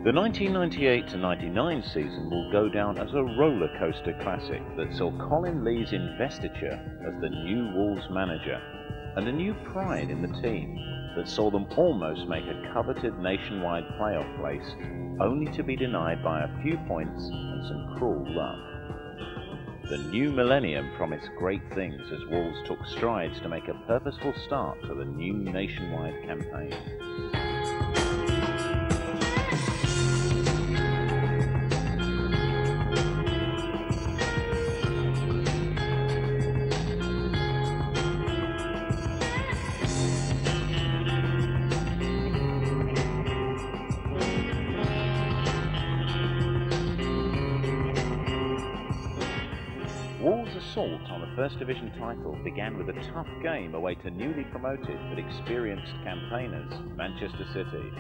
The 1998-99 season will go down as a roller coaster classic that saw Colin Lee's investiture as the new Wolves manager, and a new pride in the team that saw them almost make a coveted nationwide playoff place, only to be denied by a few points and some cruel luck. The new millennium promised great things as Wolves took strides to make a purposeful start to the new nationwide campaign. Wolves' assault on the First Division title began with a tough game away to newly promoted but experienced campaigners, Manchester City.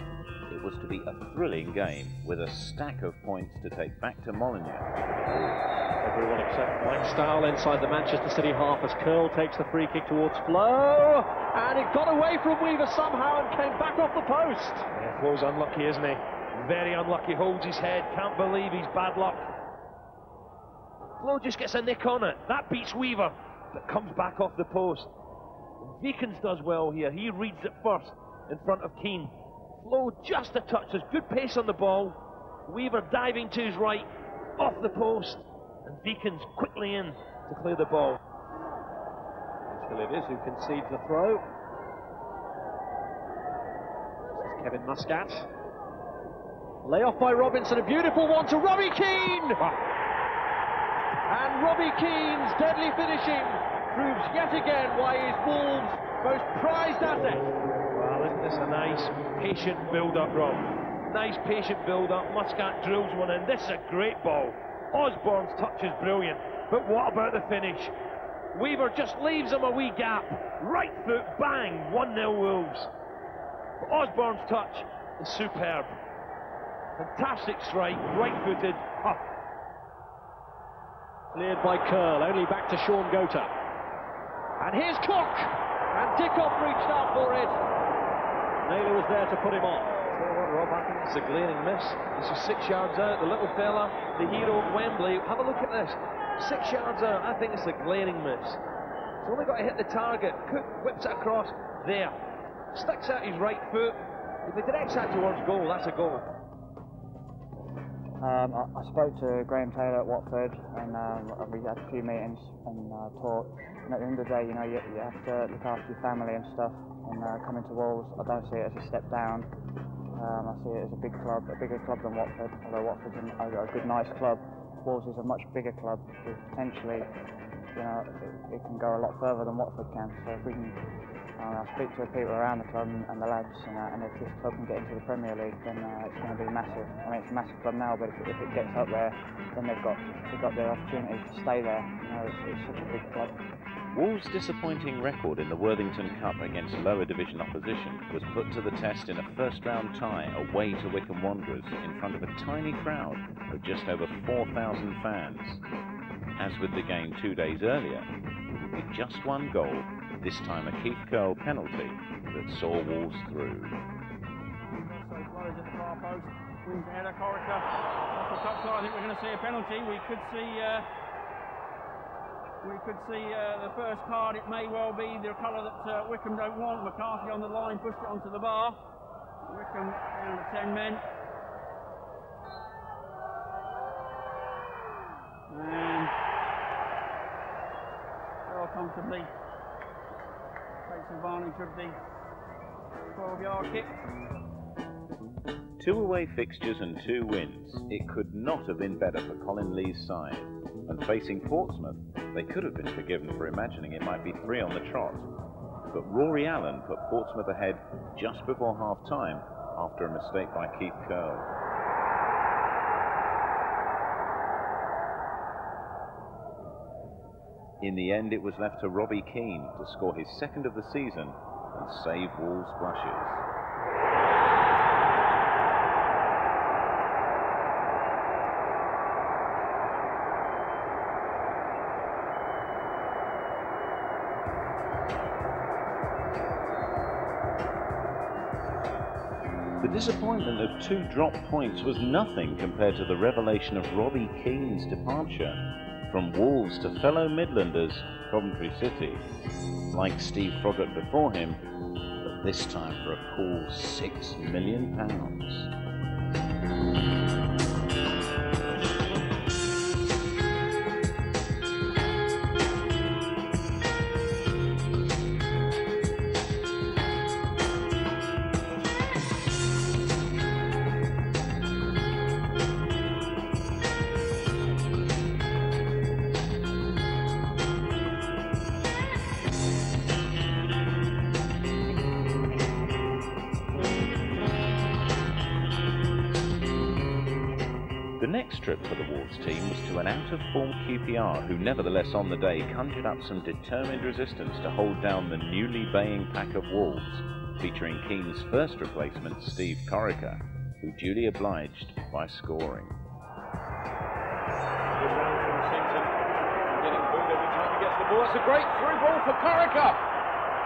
It was to be a thrilling game with a stack of points to take back to Molineux for the Wolves. Everyone except Mike Style inside the Manchester City half as Curl takes the free kick towards Flo, and it got away from Weaver somehow and came back off the post. Yeah, Flo's unlucky, isn't he? Very unlucky, holds his head, can't believe he's bad luck. Flo just gets a nick on it. That beats Weaver, but comes back off the post. Vikens does well here. He reads it first in front of Keane. Flo just a touch. There's good pace on the ball. Weaver diving to his right, off the post, and Vikens quickly in to clear the ball. Until it is who concedes the throw. This is Kevin Muscat. Lay off by Robinson, a beautiful one to Robbie Keane! And Robbie Keane's deadly finishing proves yet again why he's Wolves' most prized asset. Well, isn't this a nice, patient build-up, Rob? Nice, patient build-up. Muscat drills one in. This is a great ball. Osborne's touch is brilliant. But what about the finish? Weaver just leaves him a wee gap. Right foot, bang, 1-0 Wolves. But Osborne's touch is superb. Fantastic strike, right-footed. Cleared by Curl, only back to Sean Gota. And here's Cook! And Dickoff reached out for it. Naylor was there to put him off. Tell you what, Rob, I think it's a glaring miss. This is 6 yards out. The little fella, the hero of Wembley. Have a look at this. 6 yards out. I think it's a glaring miss. He's only got to hit the target. Cook whips it across. There. Sticks out his right foot. If he directs that towards goal, that's a goal. I spoke to Graham Taylor at Watford, and we had a few meetings and talked. And at the end of the day, you know, you have to look after your family and stuff. And coming to Wolves, I don't see it as a step down. I see it as a big club, a bigger club than Watford. Although Watford's a good, nice club, Wolves is a much bigger club. With potentially, you know, it can go a lot further than Watford can. So if we can. I speak to the people around the club and the lads, and if this club can get into the Premier League, then it's going to be massive. I mean, it's a massive club now, but if it gets up there, then they've got the opportunity to stay there. You know, it's such a big club. Wolves' disappointing record in the Worthington Cup against lower division opposition was put to the test in a first-round tie away to Wycombe Wanderers in front of a tiny crowd of just over 4,000 fans. As with the game 2 days earlier, with just one goal, this time a Keith Curl penalty that saw Wolves through. Flores at the far post, wins the header, Corica off the top side. I think we're going to see a penalty. We could see the first card. It may well be the colour that Wycombe don't want. McCarthy on the line, pushed it onto the bar. Wycombe down to 10 men. And well comfortably takes advantage of the 12-yard kick. 2 away fixtures and 2 wins. It could not have been better for Colin Lee's side. And facing Portsmouth, they could have been forgiven for imagining it might be 3 on the trot. But Rory Allen put Portsmouth ahead just before half-time after a mistake by Keith Curl. In the end, it was left to Robbie Keane to score his second of the season and save Wolves' blushes. The disappointment of 2 drop points was nothing compared to the revelation of Robbie Keane's departure from Wolves to fellow Midlanders Coventry City, like Steve Froggatt before him, but this time for a cool £6 million. The next trip for the Wolves team was to an out-of-form QPR, who nevertheless on the day conjured up some determined resistance to hold down the newly baying pack of Wolves, featuring Keane's first replacement, Steve Corica, who duly obliged by scoring. Good run from Sinton, getting booed every time he gets the ball. It's a great through ball for Corica.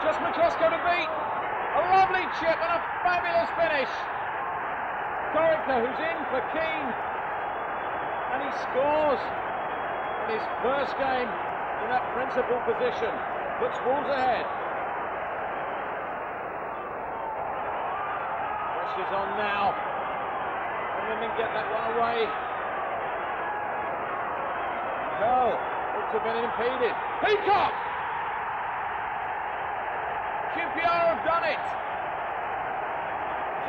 Just McCluskey to beat. A lovely chip and a fabulous finish. Corica, who's in for Keane. And he scores in his first game in that principal position. Puts Wolves ahead. Pressure's on now. And then get that one away. Curl looked to have been impeded. Peacock! QPR have done it.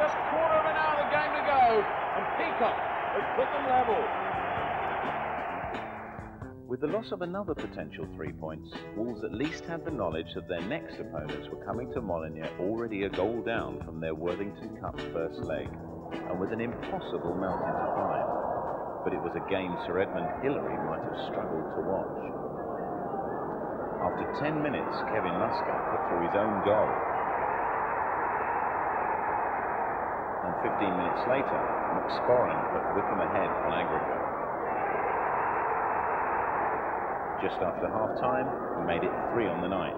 Just quarter of an hour of the game to go. And Peacock has put them level. With the loss of another potential 3 points, Wolves at least had the knowledge that their next opponents were coming to Molineux already a goal down from their Worthington Cup first leg, and with an impossible mountain to climb. But it was a game Sir Edmund Hillary might have struggled to watch. After 10 minutes, Kevin Muscat put through his own goal. And 15 minutes later, McSporran put Wickham ahead on aggregate. Just after half-time, he made it 3 on the night.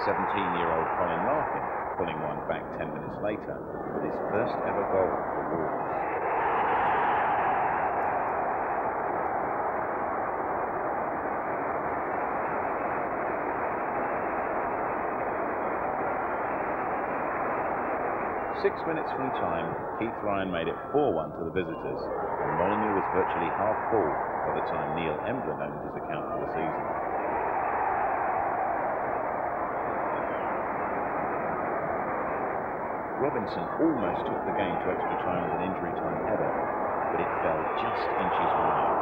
17-year-old Colin Larkin pulling one back 10 minutes later with his first ever goal for Wolves. Six minutes from time, Keith Ryan made it 4-1 to the visitors, and Molineux was virtually half full by the time Neil Emblin owned his account for the season. Robinson almost took the game to extra time with an injury time header, but it fell just inches wide.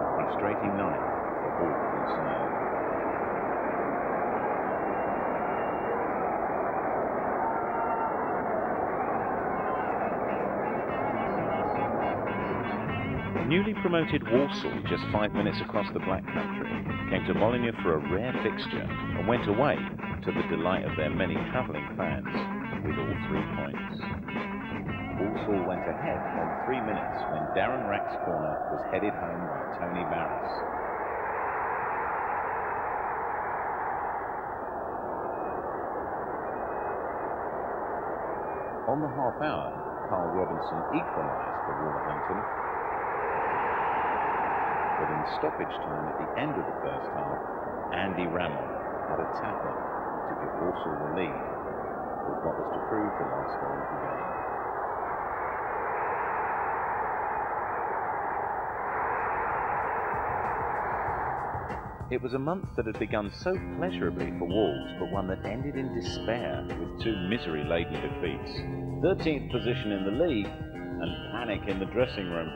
A frustrating night for all concerned. Newly promoted Walsall, just 5 minutes across the Black Country, came to Molineux for a rare fixture and went away, to the delight of their many travelling fans, with all 3 points. Walsall went ahead on 3 minutes when Darren Rack's corner was headed home by Tony Barris. On the half hour, Carl Robinson equalised for Wolverhampton. But in stoppage time at the end of the first half, Andy Rammell had a tapper to give Walsall the lead, with what was to prove the last goal of the game. It was a month that had begun so pleasurably for Wolves, but one that ended in despair with 2 misery-laden defeats. 13th position in the league and panic in the dressing room.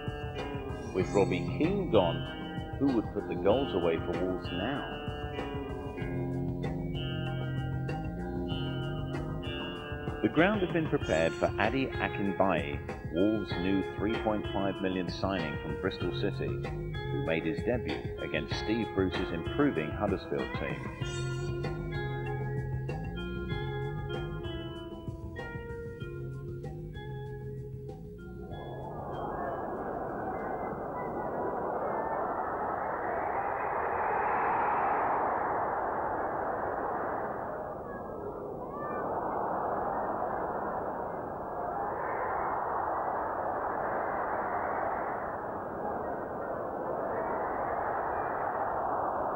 With Robbie Keane gone, who would put the goals away for Wolves now? The ground had been prepared for Adi Akinbaye, Wolves' new £3.5 million signing from Bristol City, who made his debut against Steve Bruce's improving Huddersfield team.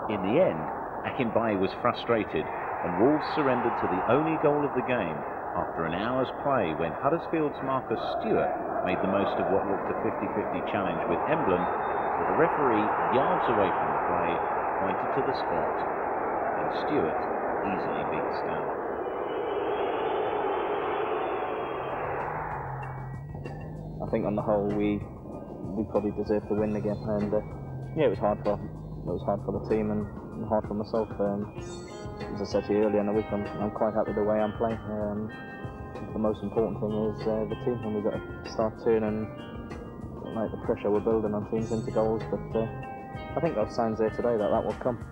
In the end, Akinbaye was frustrated and Wolves surrendered to the only goal of the game after an hour's play when Huddersfield's Marcus Stewart made the most of what looked a 50-50 challenge with Emblem, but the referee, yards away from the play, pointed to the spot, and Stewart easily beat Stour. I think on the whole we probably deserved to win again, and yeah, it was hard for the team and hard for myself. As I said to you earlier in the week, I'm quite happy the way I'm playing. The most important thing is the team, and we've got to start turning like the pressure we're building on teams into goals. But I think there's signs there today that will come.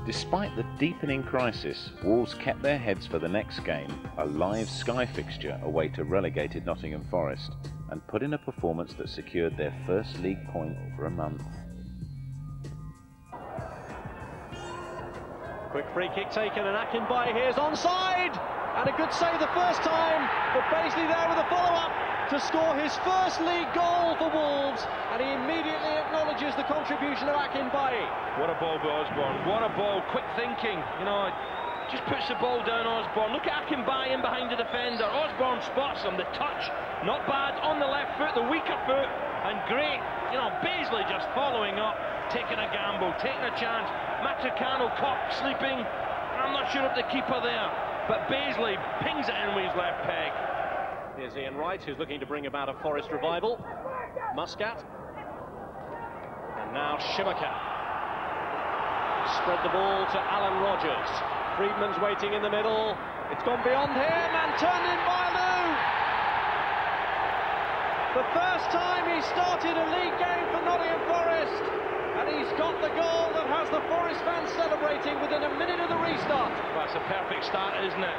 Despite the deepening crisis, Wolves kept their heads for the next game, a live Sky fixture away to relegated Nottingham Forest, and put in a performance that secured their first league point for a month. Quick free kick taken, and Akinbaye here's onside, and a good save the first time, but Paisley there with a follow-up to score his first league goal for Wolves, and he immediately acknowledges the contribution of Akinbaye. What a ball by Osborne, what a ball, quick thinking, you know, just puts the ball down Osborne. Look at Akinbaye in behind the defender, Osborne spots him, the touch, not bad, on the left foot, the weaker foot, and great, you know, Paisley just following up, taking a gamble, taking a chance. Matricano caught sleeping, I'm not sure of the keeper there, but Paisley pings it in with his left peg. Here's Ian Wright, who's looking to bring about a Forest revival. Muscat. And now Shimaka. Spread the ball to Alan Rogers. Friedman's waiting in the middle. It's gone beyond him and turned in by Lou. The first time he started a league game for Nottingham Forest. And he's got the goal that has the Forest fans celebrating within a minute of the restart. Well, it's a perfect start, isn't it?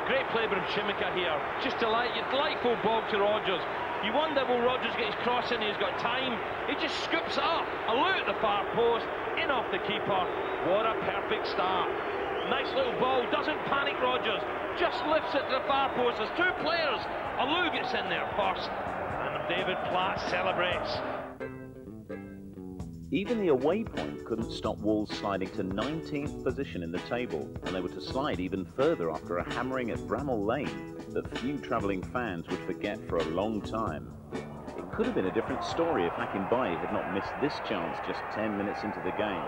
Great play from Shimaka here. Just delightful ball to Rogers. You wonder, will Rogers get his cross in? He's got time. He just scoops it up. A look at the far post, in off the keeper. What a perfect start. Nice little ball, doesn't panic Rogers. Just lifts it to the far post. There's two players. Alou gets in there first. And David Platt celebrates. Even the away point couldn't stop Wolves sliding to 19th position in the table, and they were to slide even further after a hammering at Bramall Lane that few travelling fans would forget for a long time. It could have been a different story if Akinbaye had not missed this chance just 10 minutes into the game.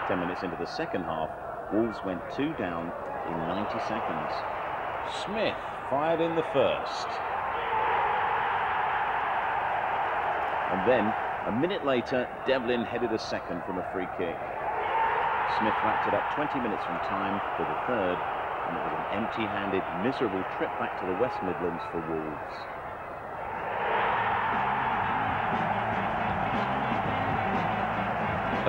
10 minutes into the second half, Wolves went 2 down in 90 seconds. Smith fired in the first. And then, a minute later, Devlin headed a second from a free kick. Smith wrapped it up 20 minutes from time for the third, and it was an empty-handed, miserable trip back to the West Midlands for Wolves.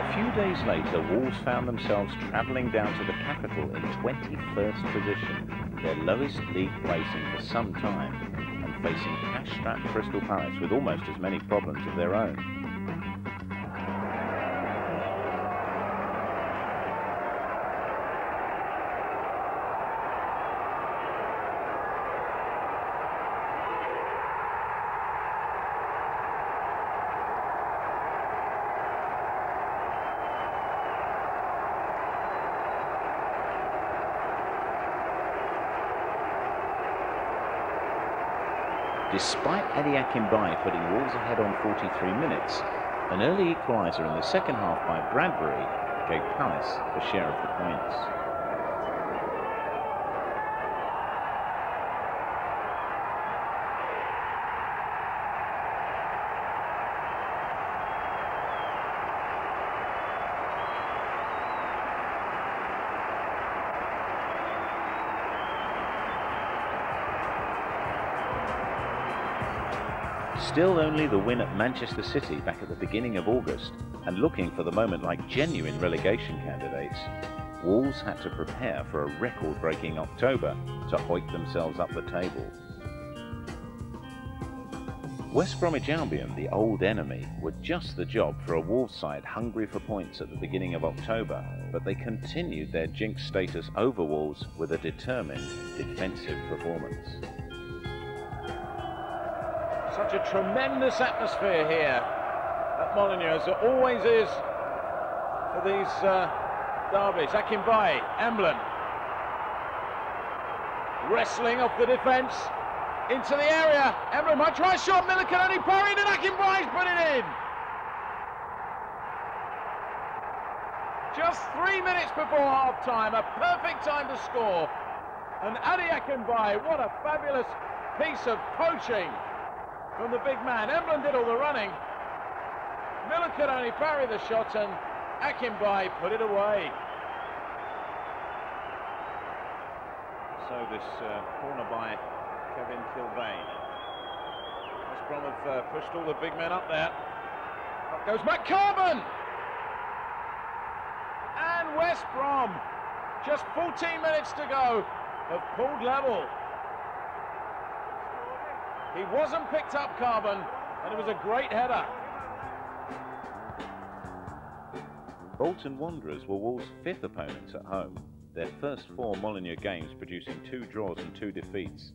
A few days later, Wolves found themselves travelling down to the capital in 21st position, their lowest league placing for some time, and facing cash-strapped Crystal Palace with almost as many problems of their own. Despite Eddie Akinbaye putting Wolves ahead on 43 minutes, an early equaliser in the second half by Bradbury gave Palace a share of the points. Still only the win at Manchester City back at the beginning of August, and looking for the moment like genuine relegation candidates, Wolves had to prepare for a record-breaking October to hoik themselves up the table. West Bromwich Albion, the old enemy, were just the job for a Wolves side hungry for points at the beginning of October, but they continued their jinx status over Wolves with a determined defensive performance. Such a tremendous atmosphere here at Molineux, as there always is for these derbies. Akinbaye, Emblem. Wrestling off the defence into the area. Emblem might try a shot. Miller can only parry it, and Akinbaye's put it in. Just 3 minutes before half-time, a perfect time to score. And Adi Akinbaye, what a fabulous piece of coaching from the big man. Emblem did all the running. Miller could only parry the shot, and Akinbaye put it away. So this corner by Kevin Kilbane. West Brom have pushed all the big men up there. Up goes McCarbon! And West Brom, just 14 minutes to go, have pulled level. He wasn't picked up, Carbon, and it was a great header. Bolton Wanderers were Wolves' 5th opponents at home, their first 4 Molineux games producing 2 draws and 2 defeats.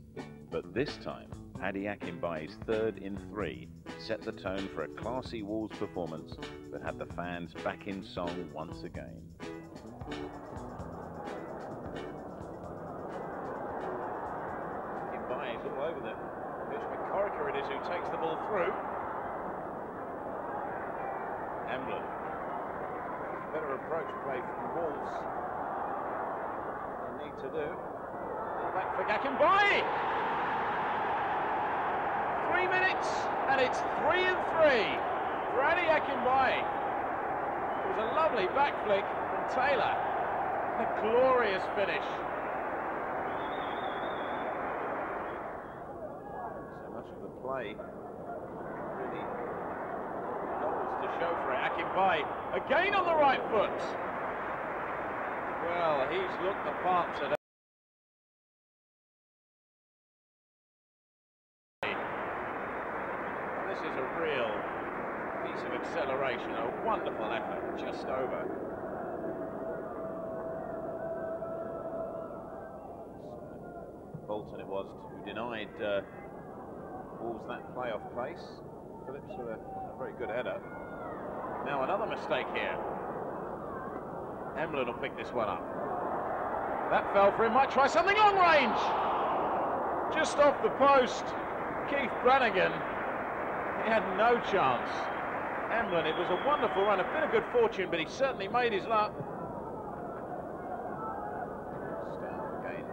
But this time, Adi Akinbaye's 3rd in 3 set the tone for a classy Wolves performance that had the fans back in song once again. Akinbaye is all over them. It's McCorica it is who takes the ball through. Emblem. Better approach play from Wolves. They need to do. Back for Akinbaye. 3 minutes, and it's 3 and 3 for Adi Akinbaye. It was a lovely back flick from Taylor. A glorious finish. So much of the play really goals to show for it. Akinbaye again on the right foot. Well, he's looked the part today. This is a real piece of acceleration, a wonderful effort, just over. Bolton it was who denied Wolves that playoff place. Phillips with a very good header. Now another mistake here. Emblem will pick this one up. That fell for him, might try something long range. Just off the post, Keith Brannigan. He had no chance. Emblem, it was a wonderful run, a bit of good fortune, but he certainly made his luck. Down again.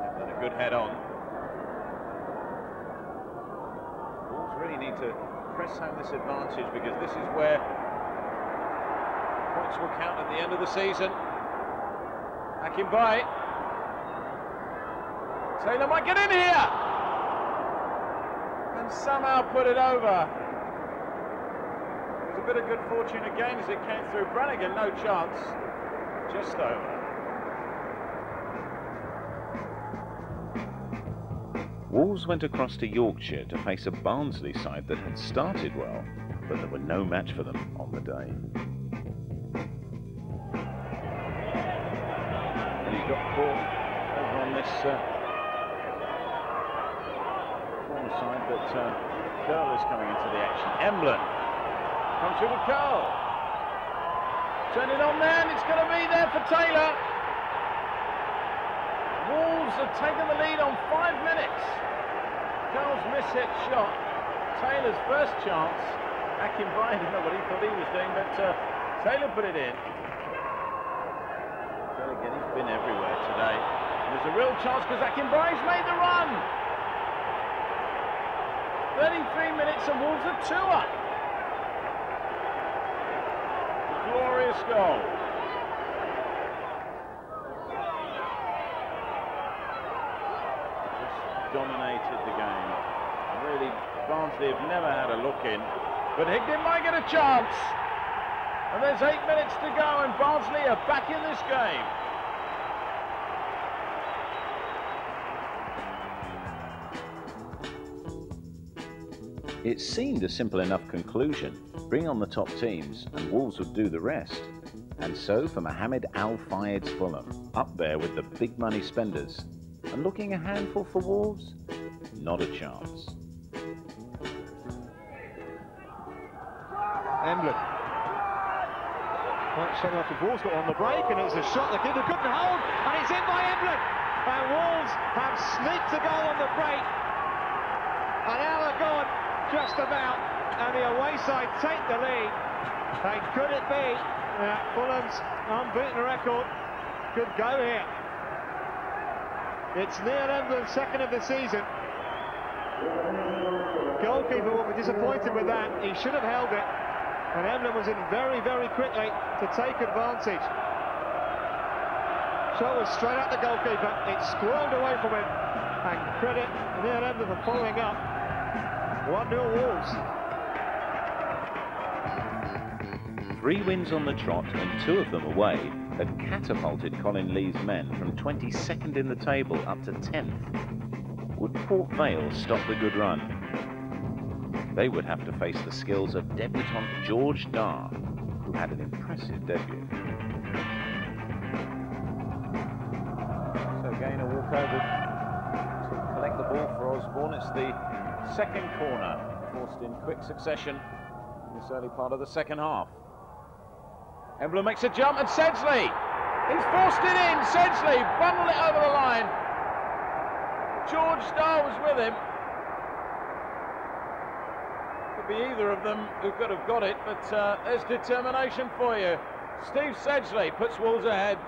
Emblem, a good head on. Wolves really need to press home this advantage, because this is where points will count at the end of the season. Akinbaye. Taylor might get in here! And somehow put it over. It was a bit of good fortune again as it came through. Brannigan, no chance. Just over. Wolves went across to Yorkshire to face a Barnsley side that had started well, but there were no match for them on the day. And he got caught over on this corner side, but Curl is coming into the action. Emblem comes through with Curl. Turn it on there, and it's going to be there for Taylor. Wolves have taken the lead on 5 minutes. Curl's mishit shot. Taylor's first chance. Akinbaye didn't know what he thought he was doing, but Taylor put it in. Again, he's been everywhere today. And there's a real chance because Akinbaye's made the run. 33 minutes and Wolves are 2 up. Glorious goal. Just dominated the game. Really, Barnsley have never had a look in. But Higdon might get a chance. And there's 8 minutes to go, and Barnsley are back in this game. It seemed a simple enough conclusion. Bring on the top teams, and Wolves would do the rest. And so for Mohamed Al Fayed's Fulham, up there with the big money spenders. And looking a handful for Wolves? Not a chance. Emblem. Well, something like the ball's got on the break, and it's a shot the keeper couldn't hold, and it's in by Emblem. And Wolves have sneaked a goal on the break. An hour gone, just about, and the away side take the lead. And could it be that Fulham's unbeaten record could go here? It's Neil Emblem's second of the season. Goalkeeper will be disappointed with that. He should have held it, and Emblem was in very, very quickly to take advantage. Shot was straight at the goalkeeper. It squirreled away from him, and credit Neil Emblem for following up. 1-0 Wolves. 3 wins on the trot, and 2 of them away, had catapulted Colin Lee's men from 22nd in the table up to 10th. Would Port Vale stop the good run? They would have to face the skills of debutant George Darr, who had an impressive debut. So again, a walkover to collect the ball for Osborne. It's the second corner, forced in quick succession in this early part of the second half. Emblem makes a jump, and Sedgley, he's forced it in. Sedgley bundled it over the line. George Darr was with him. Could be either of them who could have got it, but there's determination for you. Steve Sedgley puts Wolves ahead.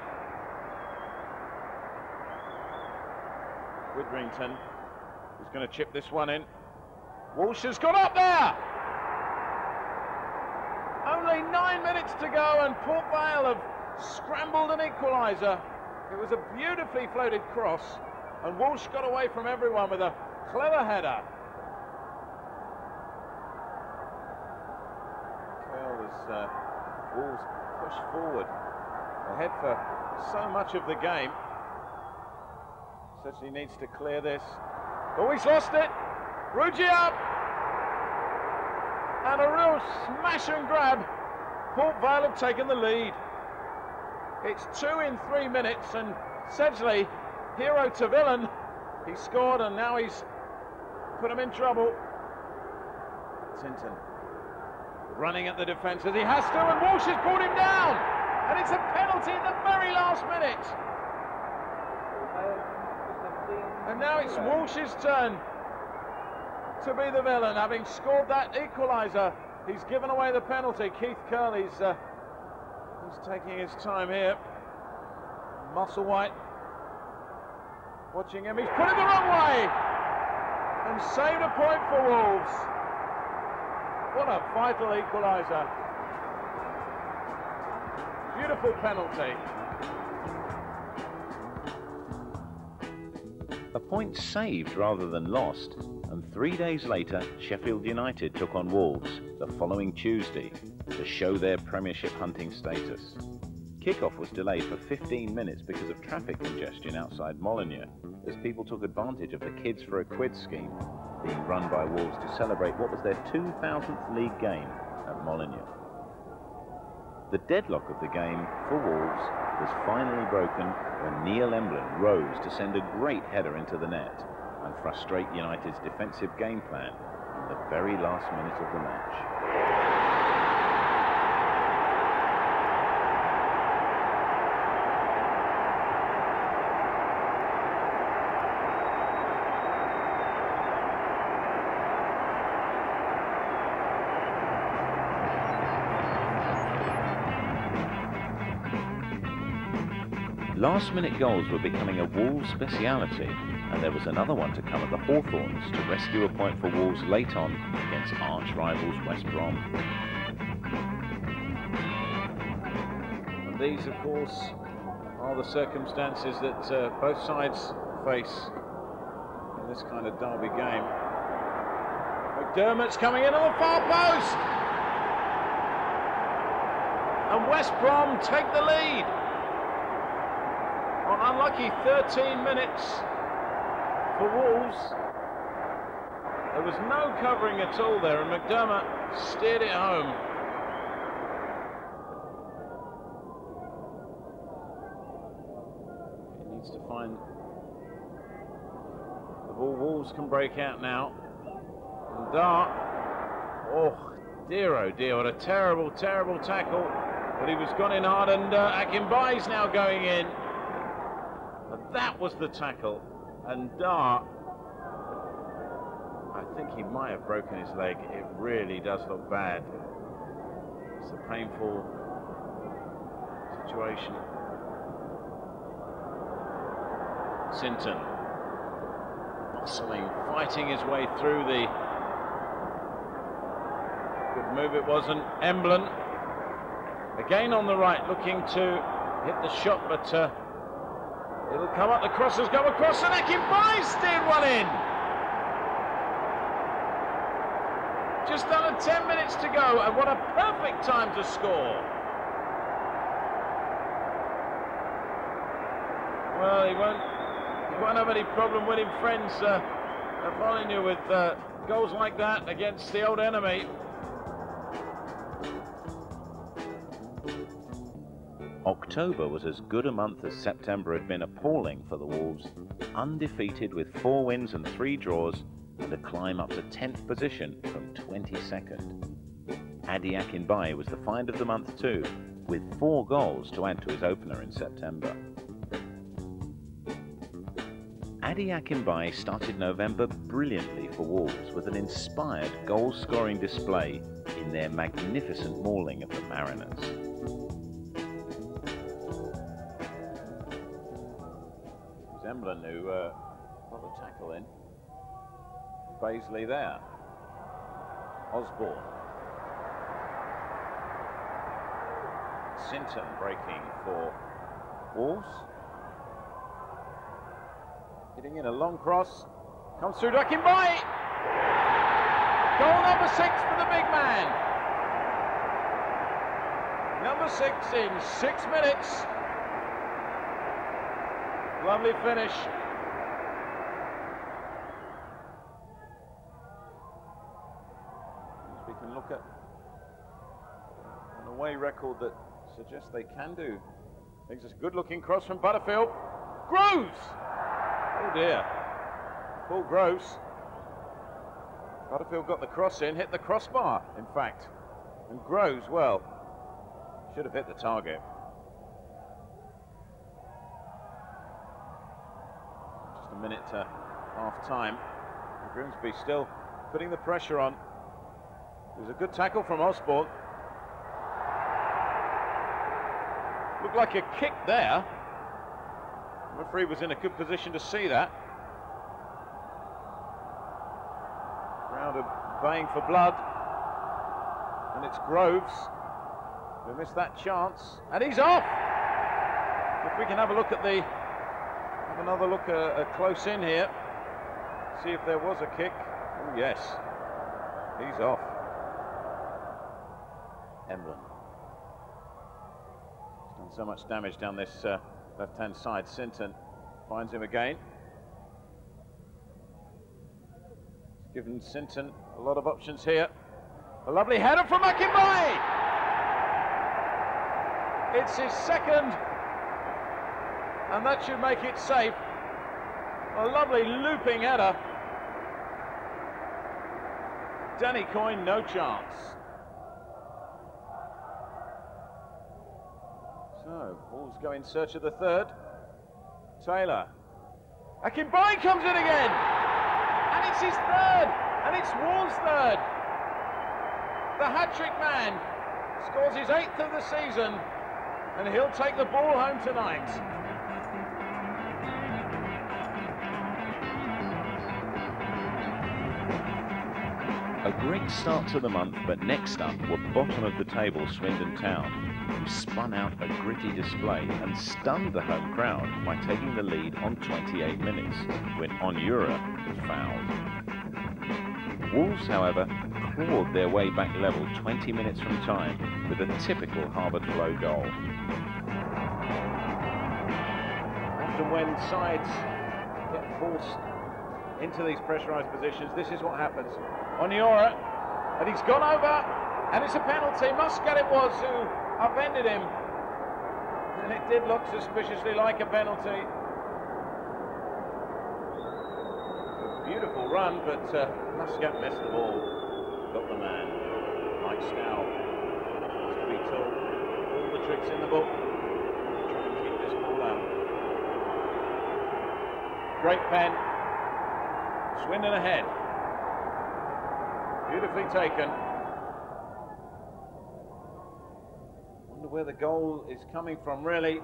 Widrington is going to chip this one in. Walsh has got up there. Only 9 minutes to go, and Port Vale have scrambled an equaliser. It was a beautifully floated cross, and Walsh got away from everyone with a clever header. Well, as Wolves push forward ahead for so much of the game. Certainly needs to clear this. Oh, he's lost it. Ruggie up. And a real smash and grab. Port Vale have taken the lead. It's 2 in 3 minutes, and Sedgley, hero to villain, he scored, and now he's put him in trouble. Tinton running at the defence as he has to, and Walsh has pulled him down, and it's a penalty in the very last minute. And now it's Walsh's turn to be the villain, having scored that equaliser. He's given away the penalty. Keith Curley's he's taking his time here. Musselwhite watching him. He's put it the wrong way and saved a point for Wolves. What a vital equaliser. Beautiful penalty. A point saved rather than lost, and 3 days later, Sheffield United took on Wolves the following Tuesday to show their Premiership hunting status. Kickoff was delayed for 15 minutes because of traffic congestion outside Molineux, as people took advantage of the Kids for a Quid scheme being run by Wolves to celebrate what was their 2000th league game at Molineux. The deadlock of the game for Wolves was finally broken when Neil Emblem rose to send a great header into the net and frustrate United's defensive game plan in the very last minute of the match. Last-minute goals were becoming a Wolves speciality, and there was another one to come at the Hawthorns to rescue a point for Wolves late on against arch-rivals West Brom. And these, of course, are the circumstances that both sides face in this kind of derby game. McDermott's coming in on the far post! And West Brom take the lead. On unlucky 13 minutes for Wolves. There was no covering at all there, and McDermott steered it home. He needs to find the ball. Wolves can break out now. And Darr, Dear, oh dear, what a terrible, terrible tackle. But he was gone in hard, and Akinbaye's now going in. But that was the tackle. And Dar, I think he might have broken his leg. It really does look bad. It's a painful situation. Sinton, muscling, fighting his way through the good move it wasn't. Emblem, again on the right, looking to hit the shot, but it'll come up, the crosses go across, and Akinbaye steered one in. Just under 10 minutes to go, and what a perfect time to score. Well, he won't have any problem winning friends at Molineux with goals like that against the old enemy. October was as good a month as September had been appalling for the Wolves, undefeated with 4 wins and 3 draws, and a climb up to 10th position from 22nd. Adi Akinbaye was the find of the month too, with 4 goals to add to his opener in September. Adi Akinbaye started November brilliantly for Wolves with an inspired goal-scoring display in their magnificent mauling of the Mariners. Emblem who got the tackle in. Baisley there. Osborne. Sinton breaking for Wolves. Hitting in a long cross. Comes through to Akinbaye. Goal number 6 for the big man. Number 6 in 6 minutes. Lovely finish. We can look at an away record that suggests they can do things. It's a good-looking cross from Butterfield. Groves! Oh dear. Paul Groves. Butterfield got the cross in, hit the crossbar, in fact. And Groves, well, should have hit the target. Just a minute to half-time. Grimsby still putting the pressure on. It was a good tackle from Osborne. Looked like a kick there. The referee was in a good position to see that. Crowd are baying for blood. And it's Groves who missed that chance. And he's off! If we can have a look at the... have another look close in here. See if there was a kick. Oh, yes. He's off. Emblem. He's done so much damage down this left-hand side. Sinton finds him again. It's given Sinton a lot of options here. A lovely header from Akinbaye! It's his second, and that should make it safe. A lovely looping header. Danny Coyne, no chance. So, Wolves go in search of the third. Taylor. Akinbaye comes in again! And it's his third! And it's Wolves' third! The hat-trick man scores his 8th of the season, and he'll take the ball home tonight. A great start to the month, but next up were bottom of the table Swindon Town, who spun out a gritty display and stunned the home crowd by taking the lead on 28 minutes, when Onyura fouled. Wolves, however, clawed their way back level 20 minutes from time with a typical Harvard Flow goal. Often when sides get forced into these pressurised positions, this is what happens. Onyura, and he's gone over, and it's a penalty. Muscat it was who upended him, and it did look suspiciously like a penalty. A beautiful run, but Muscat missed the ball, got the man. Mike Stow has to be taught all the tricks in the book. Try and keep this ball out. Great pen. Swindon ahead. Beautifully taken. Wonder where the goal is coming from, really.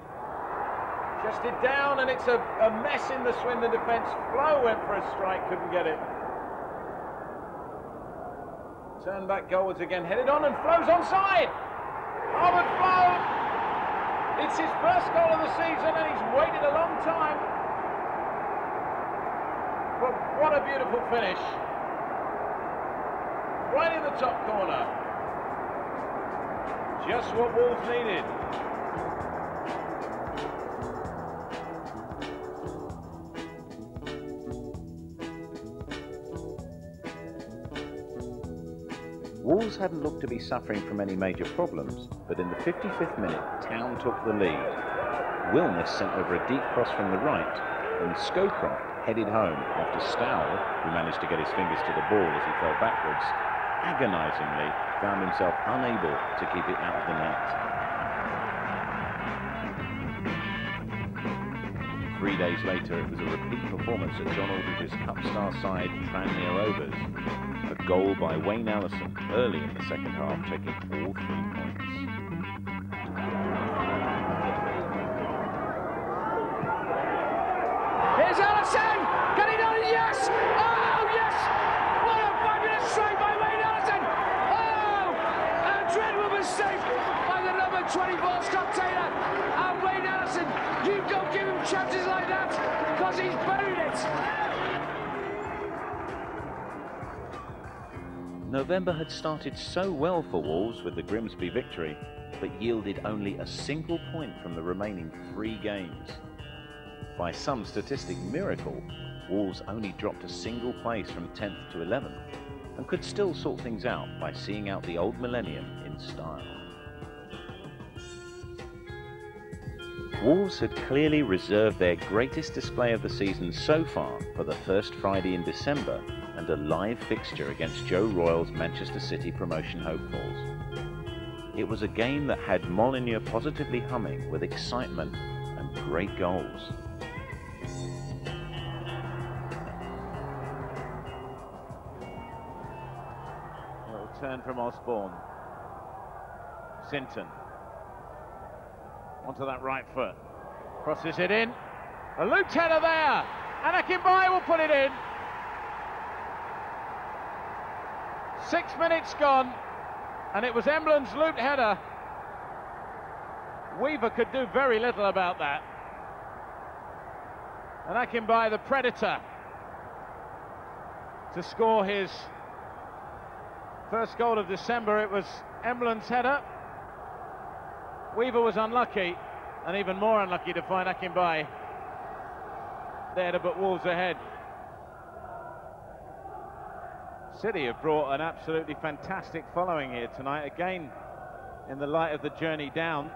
Chested down, and it's a mess in the Swindon defence. Flo went for a strike, couldn't get it. Turn back goalwards again, headed on, and Flo's onside. Oh, but Flo! It's his first goal of the season, and he's waited a long time. But what a beautiful finish. Right in the top corner. Just what Wolves needed. Wolves hadn't looked to be suffering from any major problems, but in the 55th minute, Town took the lead. Wilnis sent over a deep cross from the right, and Scowcroft headed home after Stow, who managed to get his fingers to the ball as he fell backwards, agonisingly found himself unable to keep it out of the net. 3 days later, it was a repeat performance at John Aldridge's Cup Star side Tranmere Rovers. A goal by Wayne Allison early in the second half, taking all 3 points. Here's Allison! Can he not? Yes! Oh, yes! What a fabulous strike by Wayne Allison! Oh! A dreadful mistake by the number 24 Scott Taylor. And Wayne Allison, you don't give him chances like that, because he's buried it. November had started so well for Wolves with the Grimsby victory, but yielded only a single point from the remaining 3 games. By some statistic miracle, Wolves only dropped a single place from 10th to 11th, and could still sort things out by seeing out the old millennium in style. Wolves had clearly reserved their greatest display of the season so far for the first Friday in December, and a live fixture against Joe Royal's Manchester City promotion hopefuls. It was a game that had Molineux positively humming with excitement and great goals. Little turn from Osborne. Sinton. Onto that right foot. Crosses it in. A looped header there. And Akinbaye will put it in. 6 minutes gone, and it was Emblen's looped header. Weaver could do very little about that. And Akinbaye, the predator, to score his first goal of December. It was Emblen's header. Weaver was unlucky, and even more unlucky to find Akinbaye there to put Wolves ahead. City have brought an absolutely fantastic following here tonight, again in the light of the journey down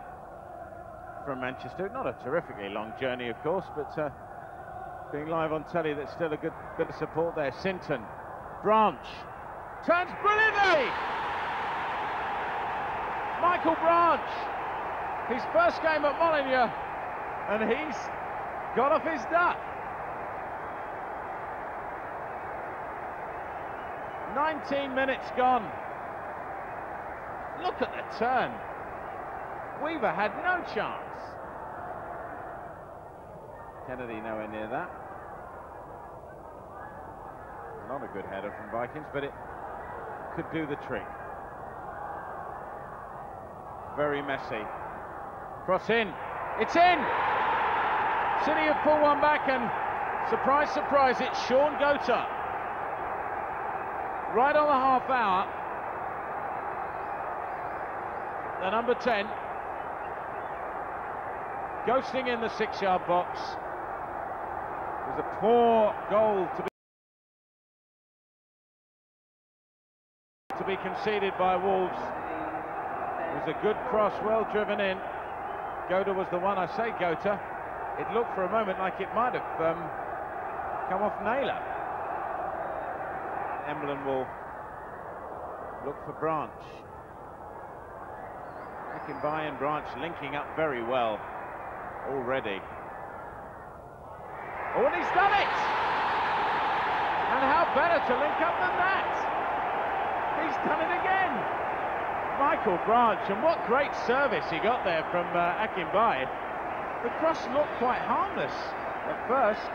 from Manchester. Not a terrifically long journey, of course, but being live on telly, that's still a good bit of support there. Sinton, Branch, turns brilliantly! Michael Branch, his first game at Molineux, and he's got off his duck. 19 minutes gone. Look at the turn. Weaver had no chance. Kennedy nowhere near that. Not a good header from Vikings, but it could do the trick. Very messy. Cross in. It's in! City have pulled one back, and surprise, surprise, it's Sean Gota. Right on the half hour, the number 10, ghosting in the 6-yard box. It was a poor goal to be conceded by Wolves. It was a good cross, well driven in. Gota was the one. I say Gota, it looked for a moment like it might have come off Naylor. Emblen will look for Branch. Akinbaye and Branch linking up very well already. Oh, and he's done it! And how better to link up than that? He's done it again! Michael Branch, and what great service he got there from Akinbaye. The cross looked quite harmless at first.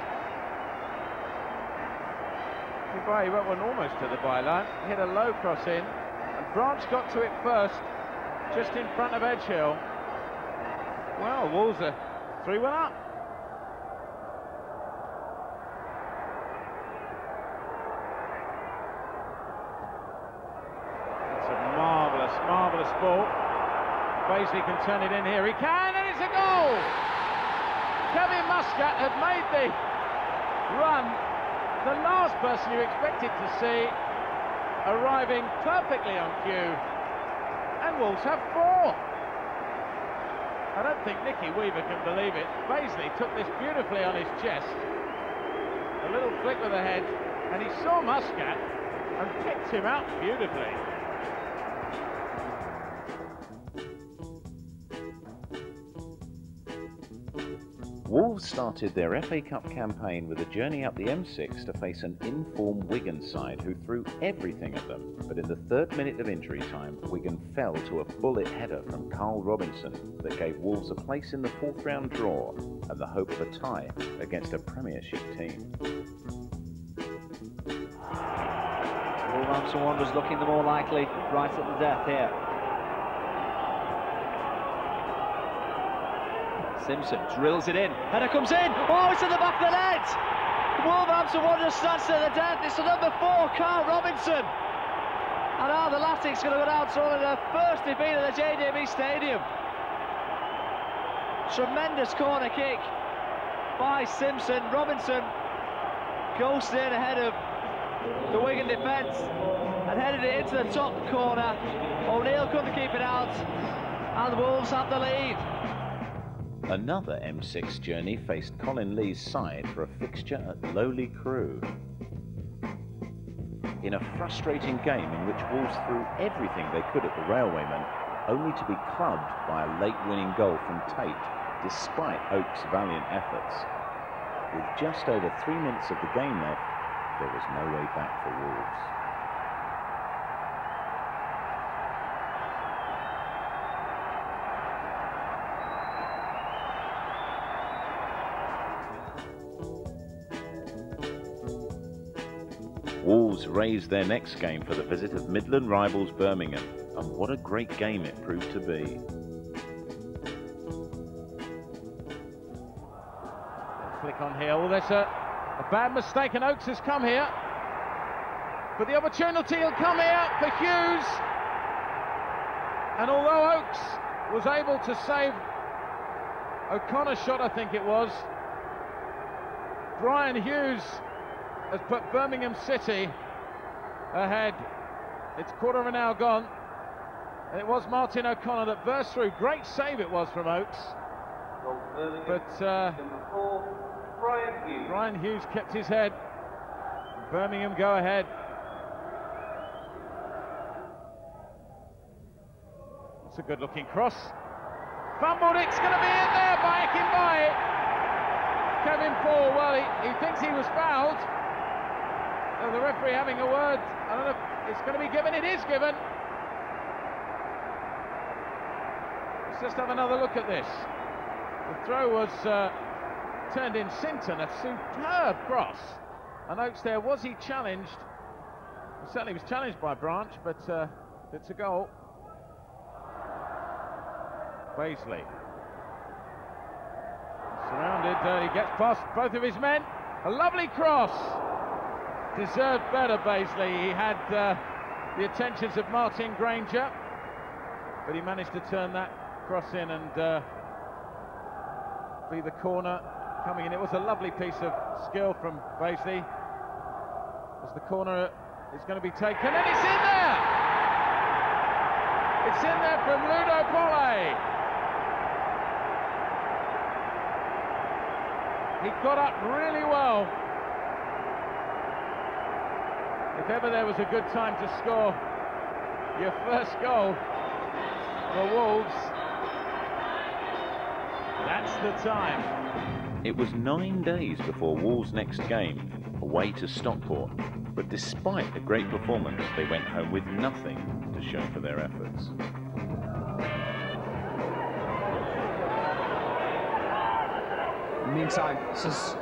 Akinbaye went one almost to the byline, hit a low cross in, and Branch got to it first, just in front of Edgehill. Well, Wolves are 3-1 up. It's a marvellous ball. Paisley can turn it in here. He can, and it's a goal! Kevin Muscat had made the run, the last person you expected to see, arriving perfectly on cue, and Wolves have 4. I don't think Nicky Weaver can believe it. Paisley took this beautifully on his chest, a little flick with the head, and he saw Muscat and picked him out beautifully. Wolves started their FA Cup campaign with a journey up the M6 to face an in-form Wigan side who threw everything at them, but in the 3rd minute of injury time, Wigan fell to a bullet header from Carl Robinson that gave Wolves a place in the 4th round draw and the hope of a tie against a Premiership team. Wolverhampton Wanderers looking the more likely right at the death here. Simpson drills it in, header comes in, oh, it's in the back of the net! Wolverhampton Wanderers stands to the death. It's the number 4, Carl Robinson. And now the Latic's going to go down to only their first defeat at the JDB Stadium. Tremendous corner kick by Simpson. Robinson ghosted in ahead of the Wigan defence and headed it into the top corner. O'Neill couldn't keep it out, and the Wolves have the lead. Another M6 journey faced Colin Lee's side for a fixture at Lowly Crew. In a frustrating game in which Wolves threw everything they could at the Railwaymen, only to be clubbed by a late winning goal from Tate, despite Oak's valiant efforts. With just over 3 minutes of the game left, there was no way back for Wolves. Wolves raised their next game for the visit of Midland rivals Birmingham, and what a great game it proved to be. Flick on here. Well, there's a bad mistake, and Oakes has come here. But the opportunity will come here for Hughes. And although Oakes was able to save O'Connor's shot, I think it was, Brian Hughes has put Birmingham City ahead. It's quarter of an hour gone, and it was Martin O'Connor that burst through. Great save it was from Oakes, but Brian Hughes kept his head. Birmingham go ahead. It's a good looking cross. Fumbled, it's going to be in there by Akinbaye. Kevin Paul, well, he thinks he was fouled. So the referee having a word. I don't know if it's going to be given. It is given. Let's just have another look at this. The throw was turned in Sinton, a superb cross. And Oakes there, was he challenged? He certainly was challenged by Branch, but it's a goal. Paisley. Surrounded, he gets past both of his men. A lovely cross. Deserved better, Paisley. He had the attentions of Martin Granger, but he managed to turn that cross in and be the corner coming in. It was a lovely piece of skill from Paisley, as the corner is going to be taken, and it's in there! It's in there from Ludo Polle. He got up really well. If ever there was a good time to score your first goal for Wolves, the time. It was 9 days before Wolves' next game, away to Stockport, but despite a great performance, they went home with nothing to show for their efforts. Meantime, this is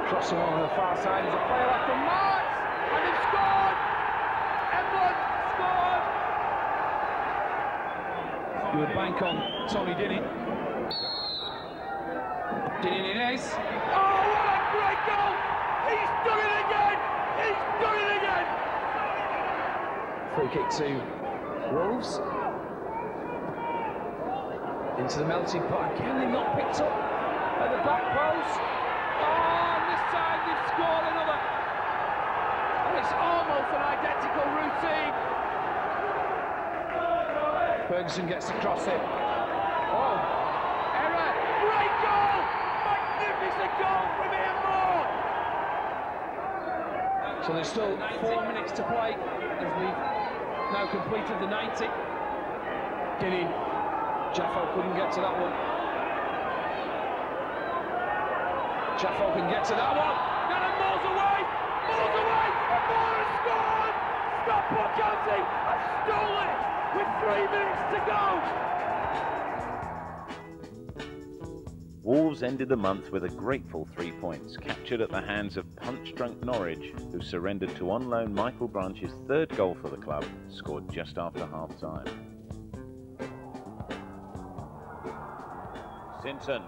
crossing over the far side. There's a player left from March, and they've scored! Emblem scored! Good bank on Tony Dinny. Dinny Inez. Oh, what a great goal! He's done it again! He's done it again! Free kick to Wolves. Into the melting pot. Again, they've not picked up at the back post. Oh, and this time they've scored another. And it's almost an identical routine. Ferguson gets to cross it. Oh, error. Great goal. Magnificent goal from Ian Moore. So there's still 4 minutes to play as we've now completed the 90. Guinea. Jaffo couldn't get to that one. Jaffo can get to that one. And then Moore's away! Moore's away! And Moore has scored! Stockport County have stolen it with 3 minutes to go! Wolves ended the month with a grateful 3 points, captured at the hands of punch-drunk Norwich, who surrendered to on loan Michael Branch's third goal for the club, scored just after half-time. Sinton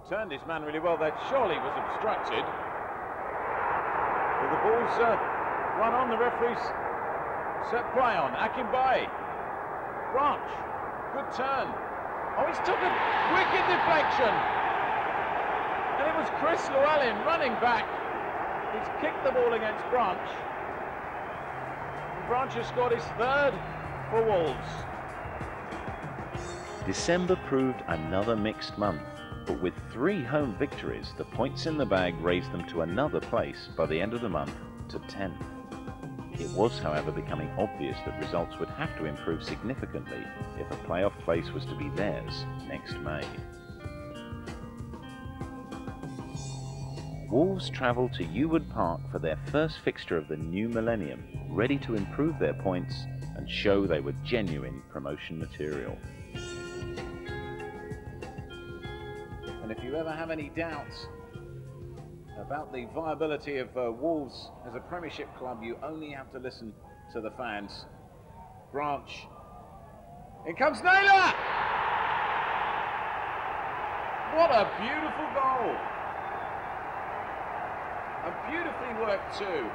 turned his man really well there. Surely was obstructed. But the ball's run on. The referee's set play on. Akinbaye. Branch. Good turn. Oh, he's took a wicked deflection. And it was Chris Llewellyn running back. He's kicked the ball against Branch. And Branch has scored his third for Wolves. December proved another mixed month, but with 3 home victories, the points in the bag raised them to another place by the end of the month to 10th. It was, however, becoming obvious that results would have to improve significantly if a playoff place was to be theirs next May. Wolves travelled to Ewood Park for their first fixture of the new millennium, ready to improve their points and show they were genuine promotion material. And if you ever have any doubts about the viability of Wolves as a Premiership club, you only have to listen to the fans. Branch. In comes Naylor! What a beautiful goal! And beautifully worked too.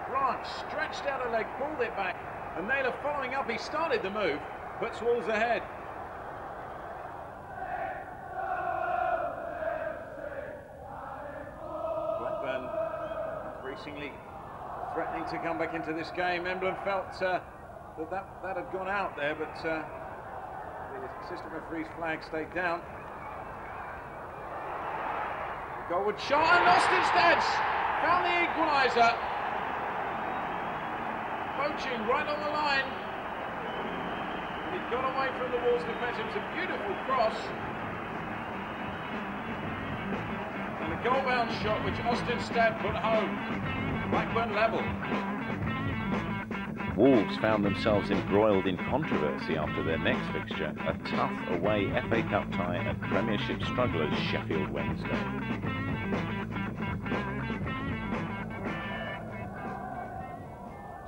Branch stretched out a leg, pulled it back, and Naylor following up. He started the move, puts Wolves ahead. Increasingly threatening to come back into this game. Emblem felt that had gone out there, but the assistant referee's flag stayed down. The goalward shot, and Austin Stedts found the equaliser. Poaching right on the line. He got away from the Wolves defence. It was a beautiful cross. Goal-bound shot which Austin Stad put home. Blackburn level. Wolves found themselves embroiled in controversy after their next fixture, a tough away FA Cup tie at Premiership strugglers Sheffield Wednesday.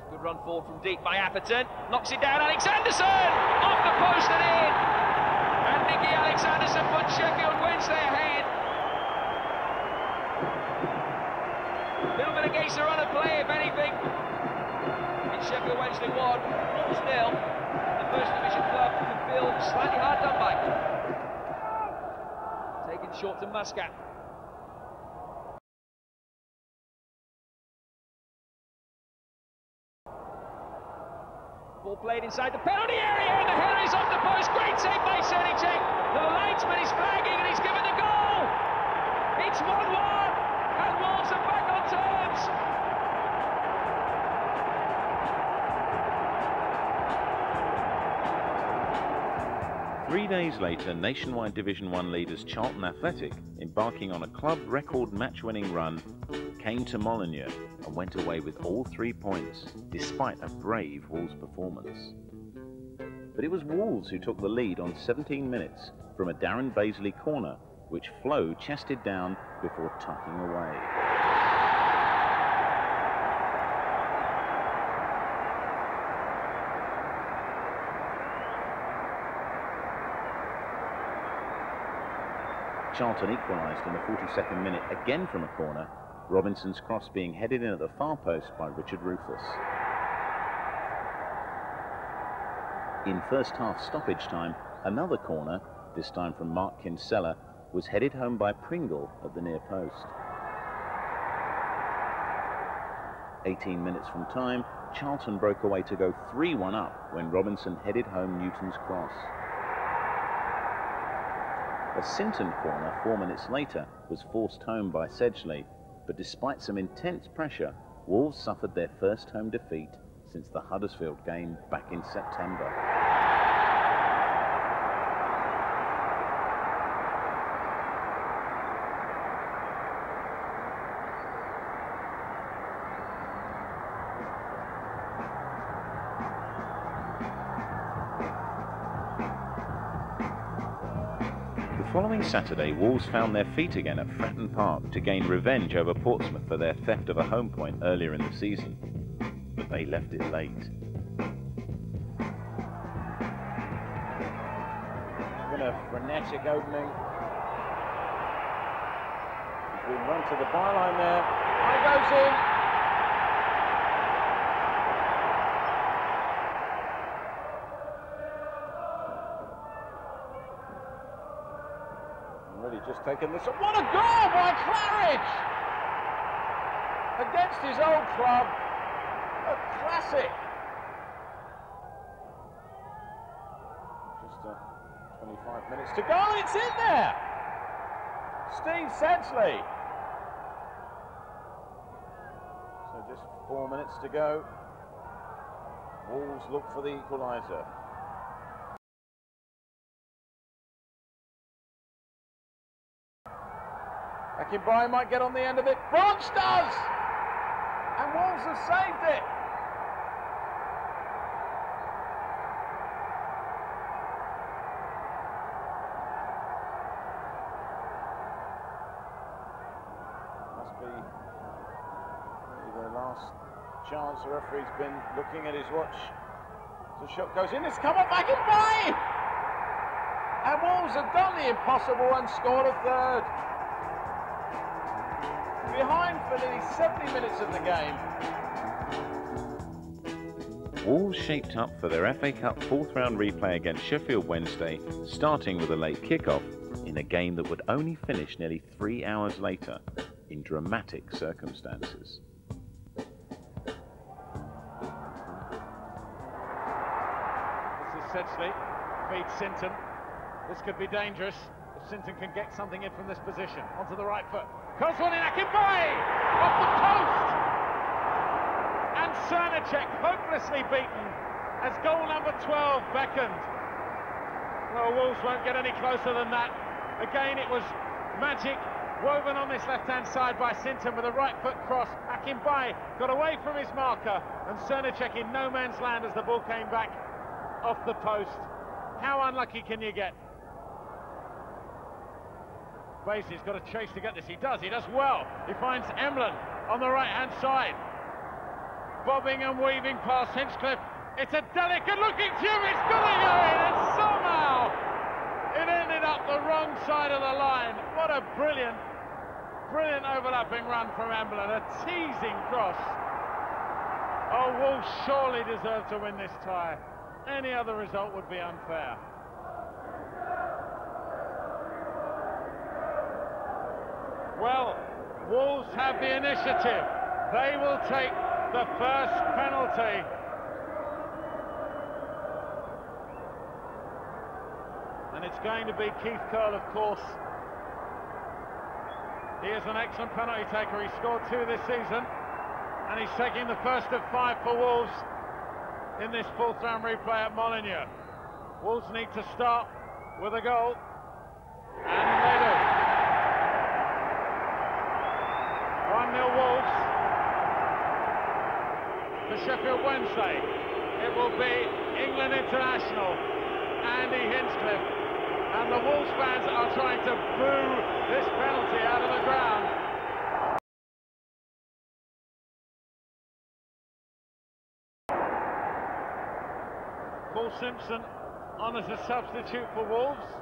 Good run forward from deep by Atherton. Knocks it down, Alexanderson! Off the post and in! And Nicky Alexanderson puts Sheffield Wednesday ahead. Little bit against the run of play, if anything. It's Sheffield Wednesday 1, Wolves 0. The First Division club can feel slightly hard done by. Taken short to Muscat. Ball played inside the penalty area, and the header is off the post. Great save by Sernicek. The linesman is flagging, and he's given the goal. It's 1-1. And Wolves are back on terms. 3 days later, Nationwide Division 1 leaders Charlton Athletic, embarking on a club record match-winning run, came to Molineux and went away with all 3 points, despite a brave Wolves performance. But it was Wolves who took the lead on 17 minutes from a Darren Baisley corner, which Flo chested down before tucking away. Charlton equalised in the 42nd minute, again from a corner, Robinson's cross being headed in at the far post by Richard Rufus. In first half stoppage time, another corner, this time from Mark Kinsella, was headed home by Pringle at the near post. 18 minutes from time, Charlton broke away to go 3-1 up when Robinson headed home Newton's cross. A Sinton corner 4 minutes later was forced home by Sedgley, but despite some intense pressure, Wolves suffered their first home defeat since the Huddersfield game back in September. The following Saturday, Wolves found their feet again at Fratton Park to gain revenge over Portsmouth for their theft of a home point earlier in the season. But they left it late. Been a frenetic opening. He's been run to the byline there. Eye goes in. Really just taken this. What a goal by Claridge! Against his old club. A classic. Just 25 minutes to go. It's in there. Steve Sedgley. So just 4 minutes to go. Wolves look for the equaliser. Akinbaye might get on the end of it. Branch does! And Wolves have saved it. Must be the last chance. The referee's been looking at his watch. The shot goes in. It's come up Akinbaye! And Wolves have done the impossible and scored a third. Behind for nearly 70 minutes of the game. Wolves shaped up for their FA Cup fourth round replay against Sheffield Wednesday, starting with a late kick-off in a game that would only finish nearly 3 hours later in dramatic circumstances. This is Sedgley, feeds Sinton. This could be dangerous if Sinton can get something in from this position. Onto the right foot. Cross one in, Akinbaye! Off the post! And Cernacek hopelessly beaten as goal number 12 beckoned. Well, Wolves won't get any closer than that. Again, it was magic woven on this left-hand side by Sinton with a right foot cross. Akinbaye got away from his marker and Cernacek in no man's land as the ball came back off the post. How unlucky can you get? Basie's got a chase to get this. He does well. He finds Emlyn on the right-hand side. Bobbing and weaving past Hinchcliffe. It's a delicate looking tube. It's got to go in, and somehow it ended up the wrong side of the line. What a brilliant overlapping run from Emlyn. A teasing cross. Oh, Wolves surely deserve to win this tie. Any other result would be unfair. Well, Wolves have the initiative. They will take the first penalty. And it's going to be Keith Curle, of course. He is an excellent penalty taker. He scored 2 this season. And he's taking the first of 5 for Wolves in this fourth round replay at Molineux. Wolves need to start with a goal. And they do. 1-0 Wolves for Sheffield Wednesday. It will be England international Andy Hinchcliffe, and the Wolves fans are trying to boo this penalty out of the ground. Paul Simpson on as a substitute for Wolves,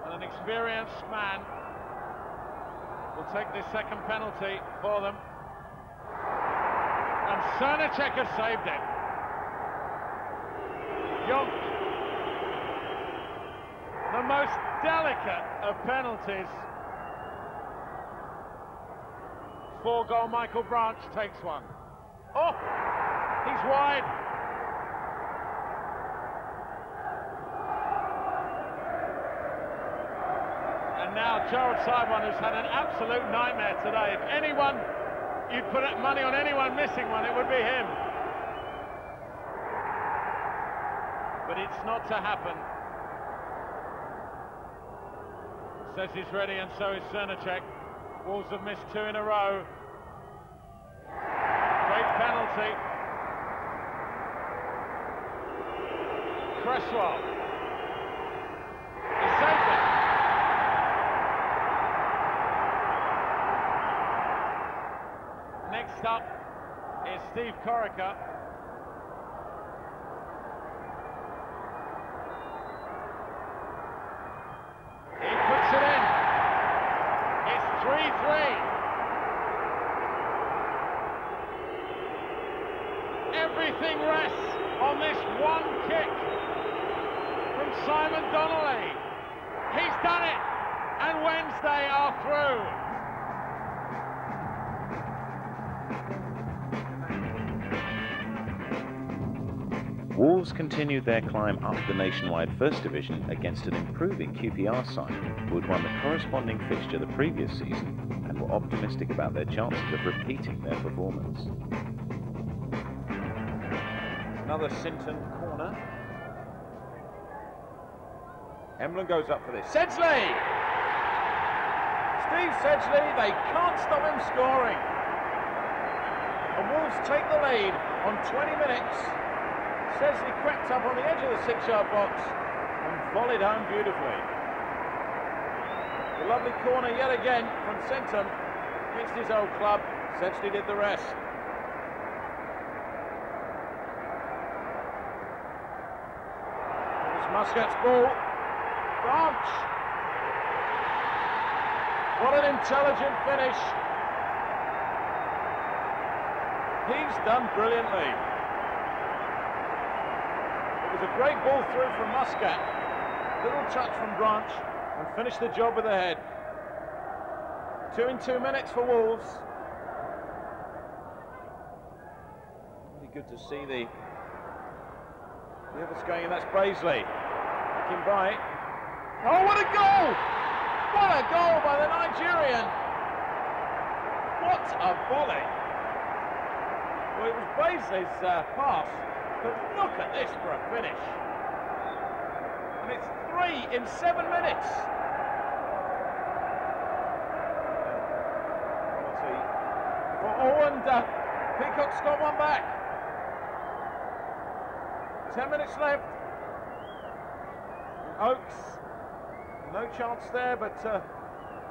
and an experienced man will take this second penalty for them. And Cernacek has saved it. Jonk, the most delicate of penalties. 4-goal Michael Branch takes one. Oh, he's wide. And now Gerald Sidon, who's had an absolute nightmare today. If anyone, you'd put money on anyone missing one, it would be him. But it's not to happen. Says he's ready, and so is Cernacek. Wolves have missed 2 in a row. Great penalty. Cresswell. He saved it. Next up is Steve Corica. He puts it in. It's 3-3. Everything rests on this one kick from Simon Donnelly. He's done it, and Wednesday are through. Wolves continued their climb up the nationwide First Division against an improving QPR side who had won the corresponding fixture the previous season and were optimistic about their chances of repeating their performance. Another Sinton corner. Emblem goes up for this. Sedgley! Steve Sedgley, they can't stop him scoring. And Wolves take the lead on 20 minutes. Sedgley crept up on the edge of the 6-yard box and volleyed home beautifully. A lovely corner yet again from Sinton against his old club. Sedgley did the rest. It was Muscat's ball. Branch. What an intelligent finish. He's done brilliantly. It was a great ball through from Muscat. Little touch from Branch and finished the job with the head. 2 in 2 minutes for Wolves. Really good to see the others going in. That's Brazley. Looking by. Oh, what a goal! What a goal by the Nigerian! What a volley! Well, it was Brazley's pass. But look at this for a finish. And it's 3 in 7 minutes. And Peacock's got one back. 10 minutes left. Oakes, no chance there, but a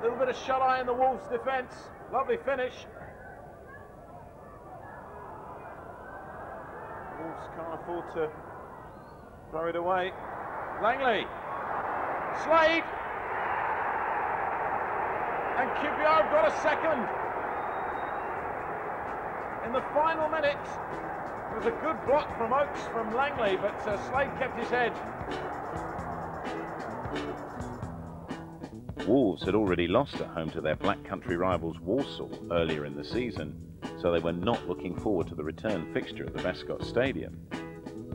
little bit of shut-eye in the Wolves' defence. Lovely finish. Wolves can't afford to throw it away. Langley, Slade, and QPR have got a second. In the final minute, it was a good block from Oakes from Langley, but Slade kept his head. Wolves had already lost at home to their Black Country rivals Walsall earlier in the season, so they were not looking forward to the return fixture at the Vescott Stadium.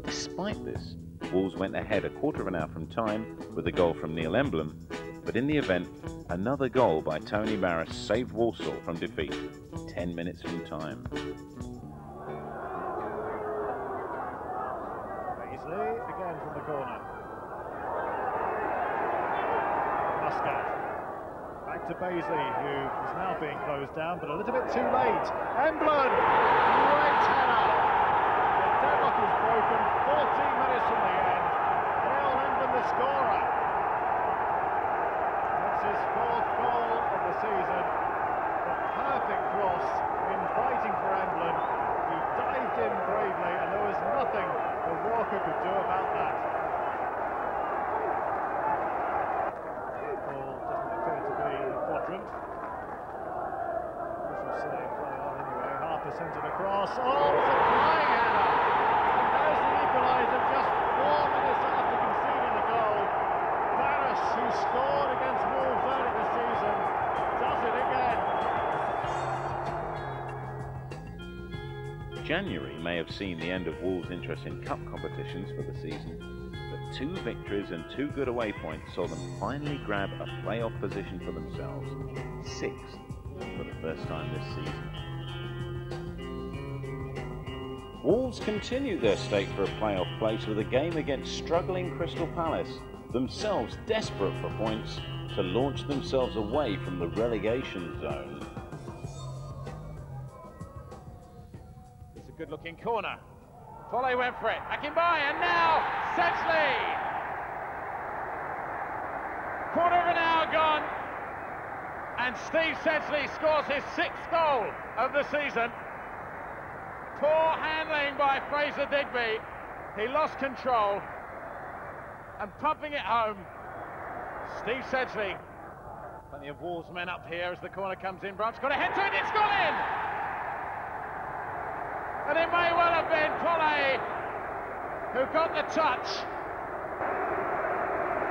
Despite this, Wolves went ahead a quarter of an hour from time with a goal from Neil Emblem, but in the event, another goal by Tony Barras saved Walsall from defeat 10 minutes from time. Beasley again from the corner. Muscat. Back to Baisley, who is now being closed down, but a little bit too late. Emblem! Great header! The deadlock is broken, 14 minutes from the end. Dale Emblem the scorer. That's his 4th goal of the season. The perfect cross, inviting for Emblem. He dived in bravely, and there was nothing that Walker could do about that. Ball doesn't appear to be in the quadrant. Officials say play on anyway. Harper sends it across. Oh, it's a flying header! And there's the equaliser just 4 minutes after conceding the goal. Barras, who scored against Wolves early this season, does it again. January may have seen the end of Wolves' interest in cup competitions for the season, but 2 victories and 2 good away points saw them finally grab a playoff position for themselves, 6th for the first time this season. Wolves continue their stake for a playoff place with a game against struggling Crystal Palace, themselves desperate for points to launch themselves away from the relegation zone. Good looking corner. Foley went for it. Akinbaye, and now Sedgley. Quarter of an hour gone, and Steve Sedgley scores his 6th goal of the season. Poor handling by Fraser Digby. He lost control, and pumping it home, Steve Sedgley. Plenty of Wolves men up here as the corner comes in. Branch got a head to it. It's gone in. And it may well have been Foley who got the touch.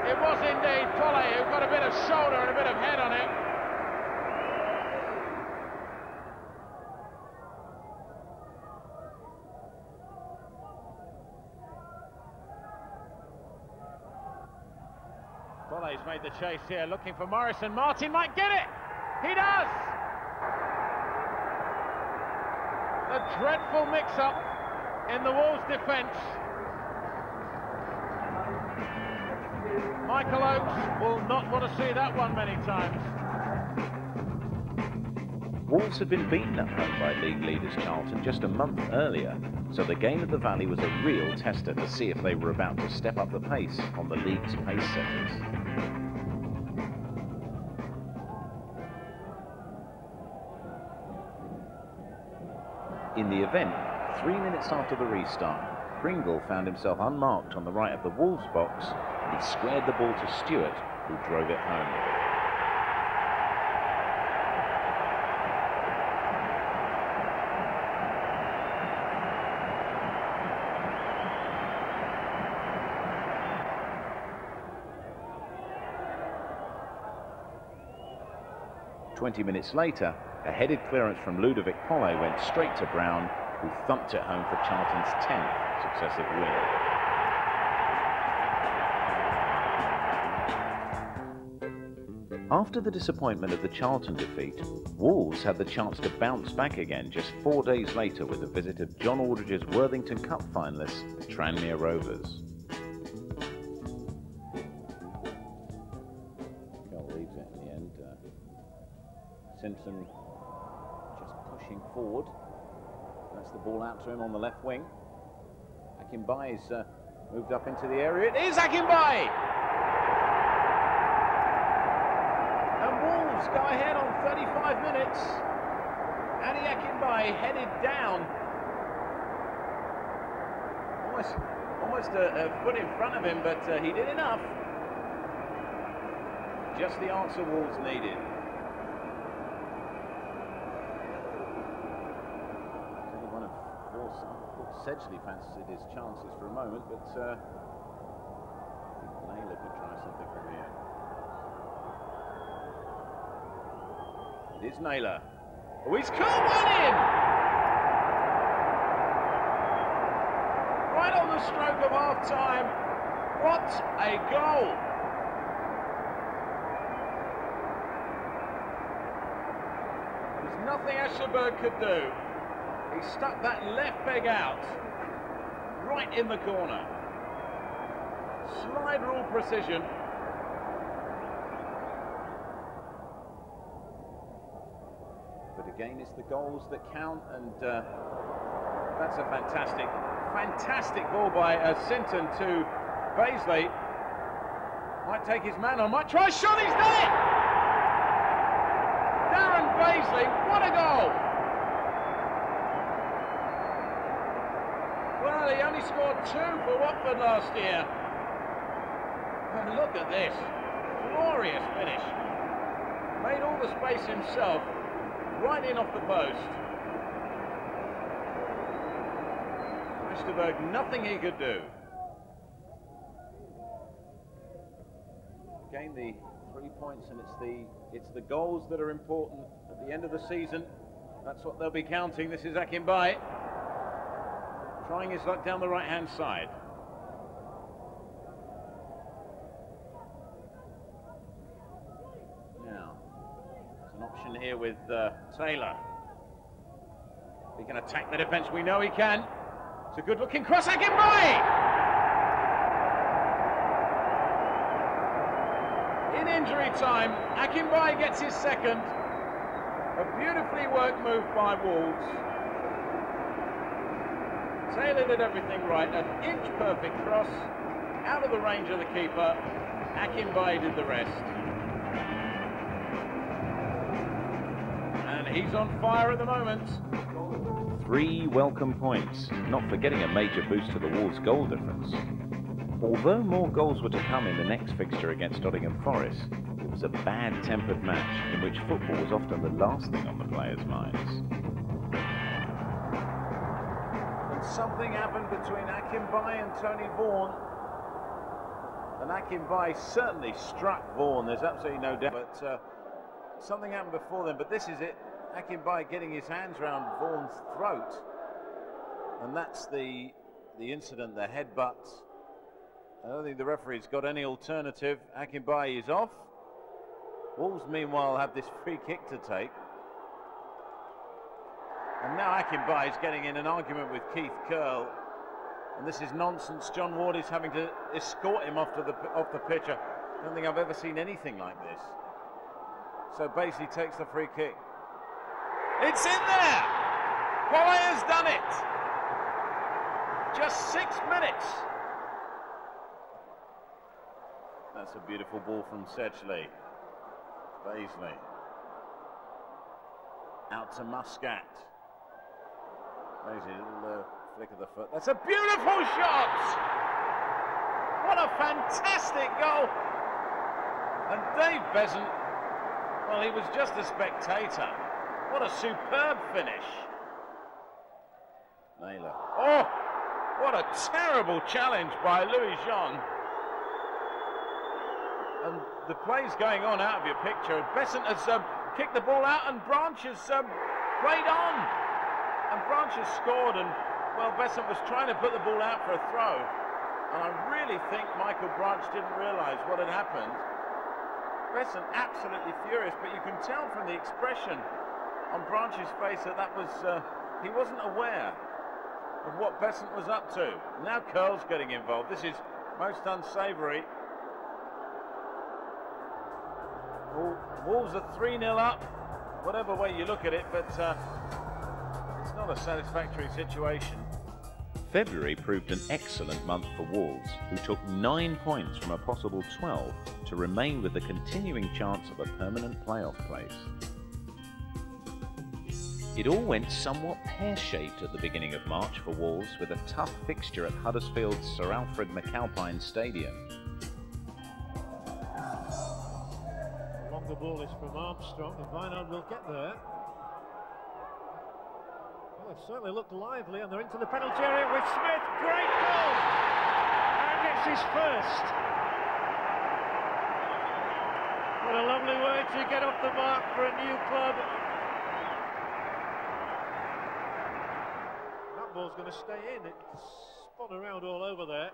It was indeed Foley who got a bit of shoulder and a bit of head on it. Foley's made the chase here, looking for Morrison. Martin might get it. He does. A dreadful mix-up in the Wolves' defence. Michael Oates will not want to see that one many times. Wolves had been beaten at home by league leaders Charlton just a month earlier, so the game at the Valley was a real tester to see if they were about to step up the pace on the league's pace setters. In the event, 3 minutes after the restart, Pringle found himself unmarked on the right of the Wolves box, and he squared the ball to Stewart, who drove it home. "20 minutes later, a headed clearance from Ludovic Polle went straight to Brown, who thumped it home for Charlton's 10th successive win. After the disappointment of the Charlton defeat, Wolves had the chance to bounce back again just 4 days later with the visit of John Aldridge's Worthington Cup finalists, Tranmere Rovers. Goal leaves it in the end. Simpson just pushing forward. That's the ball out to him on the left wing. Akinbaye's moved up into the area. It is Akinbaye! And Wolves go ahead on 35 minutes. Andy Akinbaye headed down. Almost a foot in front of him, but he did enough. Just the answer Wolves needed. Sedgley fancied his chances for a moment, but I think Naylor could try something from here. It is Naylor. Oh, he's caught one in! Right on the stroke of half-time. What a goal! There's nothing Ascherberg could do. He stuck that left leg out, right in the corner. Slide rule precision. Again, it's the goals that count, and that's a fantastic ball by Sinton to Baisley. Might take his man on, might try a shot, he's done it! Darren Baisley, what a goal! Well, he only scored 2 for Watford last year. And look at this, glorious finish. Made all the space himself, right in off the post. Westerberg, nothing he could do. Gained the 3 points, and it's the goals that are important at the end of the season. That's what they'll be counting. This is Akinbaye trying his luck down the right-hand side. Now, there's an option here with Taylor. He can attack the defence. We know he can. It's a good-looking cross. Akinbaye! In injury time, Akinbaye gets his second. A beautifully worked move by Wolves. Taylor did everything right. An inch-perfect cross out of the range of the keeper. Akinbaye did the rest. And he's on fire at the moment. 3 welcome points, not forgetting a major boost to the Wolves' goal difference. Although more goals were to come in the next fixture against Nottingham Forest, it was a bad-tempered match in which football was often the last thing on the players' minds. And something happened between Akinbaye and Tony Vaughan. And Akinbaye certainly struck Vaughan, there's absolutely no doubt. But something happened before then, but this is it. Akinbaye getting his hands around Vaughan's throat. And that's the incident, the headbutt. I don't think the referee's got any alternative. Akinbaye is off. Wolves, meanwhile, have this free kick to take. And now Akinbaye is getting in an argument with Keith Curl. And this is nonsense. John Ward is having to escort him off the pitch. I don't think I've ever seen anything like this. So Baisley takes the free kick. It's in there! Polley has done it! Just 6 minutes. That's a beautiful ball from Sedgley. Baisley. Out to Muscat. Baisley, little flick of the foot. That's a beautiful shot! What a fantastic goal! And Dave Besant, well, he was just a spectator. What a superb finish. Naylor. Oh, what a terrible challenge by Louis Jean. And the play's going on out of your picture. Besant has kicked the ball out, and Branch has played on. And Branch has scored, and, well, Besant was trying to put the ball out for a throw. And I really think Michael Branch didn't realise what had happened. Besant absolutely furious, but you can tell from the expression on Branch's face that was, he wasn't aware of what Besant was up to. Now Curl's getting involved. This is most unsavoury. Wolves are 3-0 up, whatever way you look at it, but it's not a satisfactory situation. February proved an excellent month for Wolves, who took 9 points from a possible 12 to remain with the continuing chance of a permanent playoff place. It all went somewhat pear-shaped at the beginning of March for Wolves, with a tough fixture at Huddersfield's Sir Alfred McAlpine Stadium. The ball is from Armstrong, and Vinard will get there. Well, it certainly looked lively, and they're into the penalty area with Smith. Great goal! And it's his first. What a lovely way to get off the mark for a new club. That ball's going to stay in. It spun around all over there.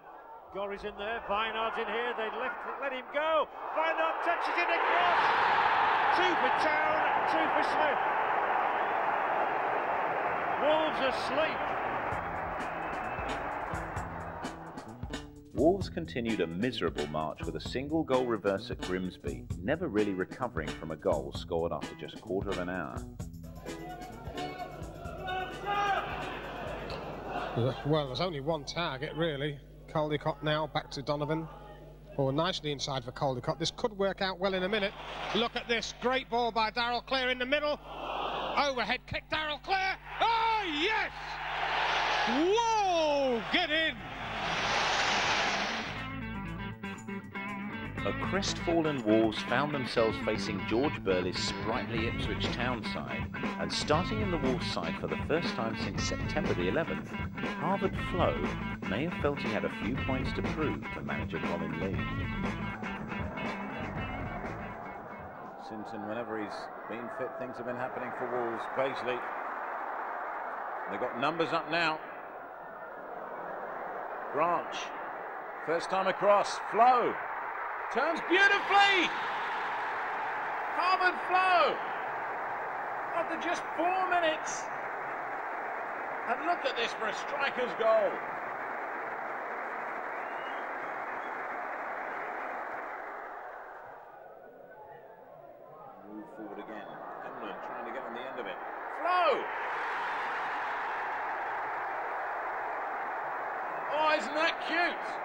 Gorry's in there, Vinard's in here, they let him go. Vinard touches it across. 2 for Town, 2 for Smith. Wolves asleep. Wolves continued a miserable march with a single goal reverse at Grimsby, never really recovering from a goal scored after just quarter of an hour. Well, there's only one target, really. Caldicott now, back to Donovan. Oh, nicely inside for Caldicott. This could work out well in a minute. Look at this. Great ball by Darrell Clear in the middle. Overhead kick, Darrell Clear. Oh, yes! Whoa! Get in! A crestfallen Wolves found themselves facing George Burley's sprightly Ipswich Town side, and starting in the Wolves side for the first time since September the 11th, Harvard Flo may have felt he had a few points to prove to manager Colin Lee. Simpson, whenever he's been fit, things have been happening for Wolves. Paisley, they've got numbers up now. Branch, first time across, Flo. Turns beautifully! Harvard Flo! After just 4 minutes! And look at this for a striker's goal! Move forward again. Emlyn trying to get on the end of it. Flo! Oh, isn't that cute?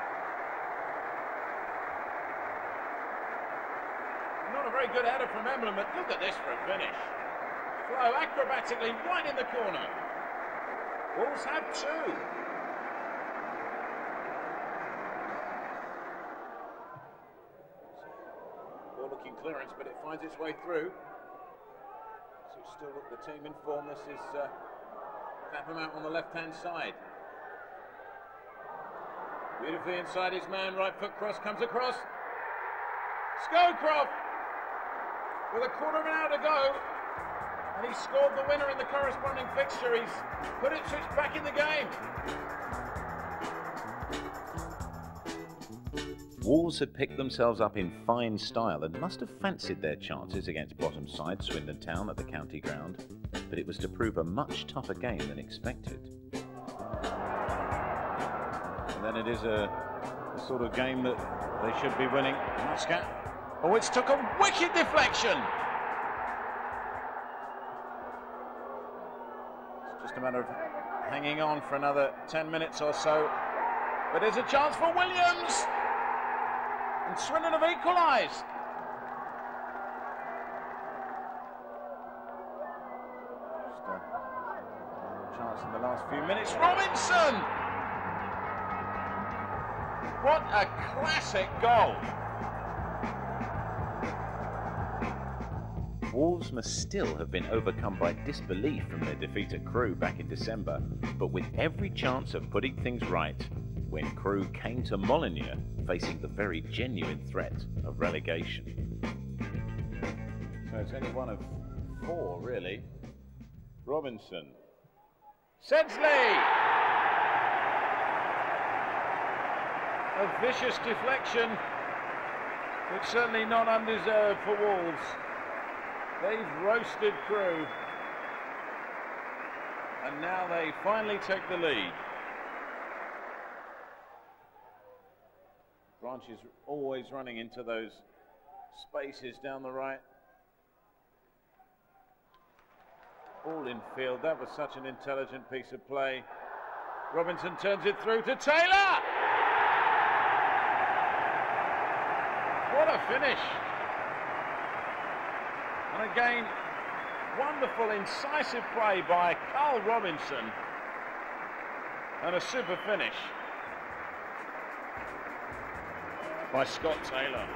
Not a very good header from Emlyn, but look at this for a finish. Flo acrobatically right in the corner. Wolves have two. Poor looking clearance, but it finds its way through. So still look the team in form. This is Clapham out on the left-hand side. Beautifully inside his man, right foot cross comes across. Scowcroft! With a quarter of an hour to go, and he scored the winner in the corresponding fixture. He's put Ipswich back in the game. Wolves had picked themselves up in fine style and must have fancied their chances against bottom side Swindon Town at the county ground, but it was to prove a much tougher game than expected. And then it is a sort of game that they should be winning. Muscat. Oh, it's took a wicked deflection. It's just a matter of hanging on for another 10 minutes or so. But there's a chance for Williams. And Swindon have equalised. Just a chance in the last few minutes. Robinson! What a classic goal. Wolves must still have been overcome by disbelief from their defeat at Crewe back in December, but with every chance of putting things right when Crewe came to Molineux facing the very genuine threat of relegation. So it's only one of four, really. Robinson. Sedgley! A vicious deflection, but certainly not undeserved for Wolves. They've roasted Crewe, and now they finally take the lead. Branch is always running into those spaces down the right. Ball in field, that was such an intelligent piece of play. Robinson turns it through to Taylor! What a finish! And again, wonderful, incisive play by Carl Robinson. And a super finish by Scott Taylor.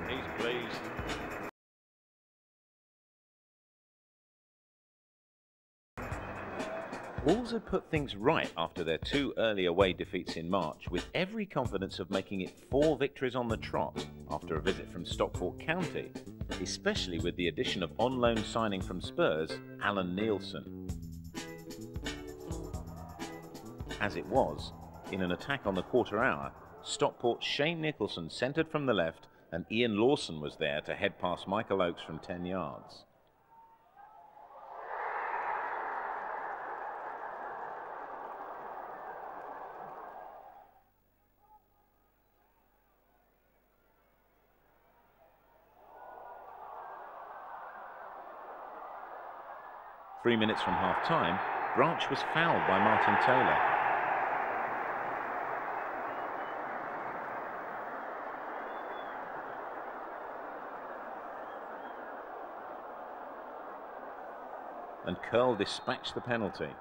He's pleased. Wolves had put things right after their two early away defeats in March, with every confidence of making it 4 victories on the trot after a visit from Stockport County, especially with the addition of on-loan signing from Spurs, Alan Nielsen. As it was, in an attack on the quarter hour, Stockport's Shane Nicholson centred from the left and Ian Lawson was there to head past Michael Oakes from 10 yards. 3 minutes from half-time, Branch was fouled by Martin Taylor. And Curl dispatched the penalty.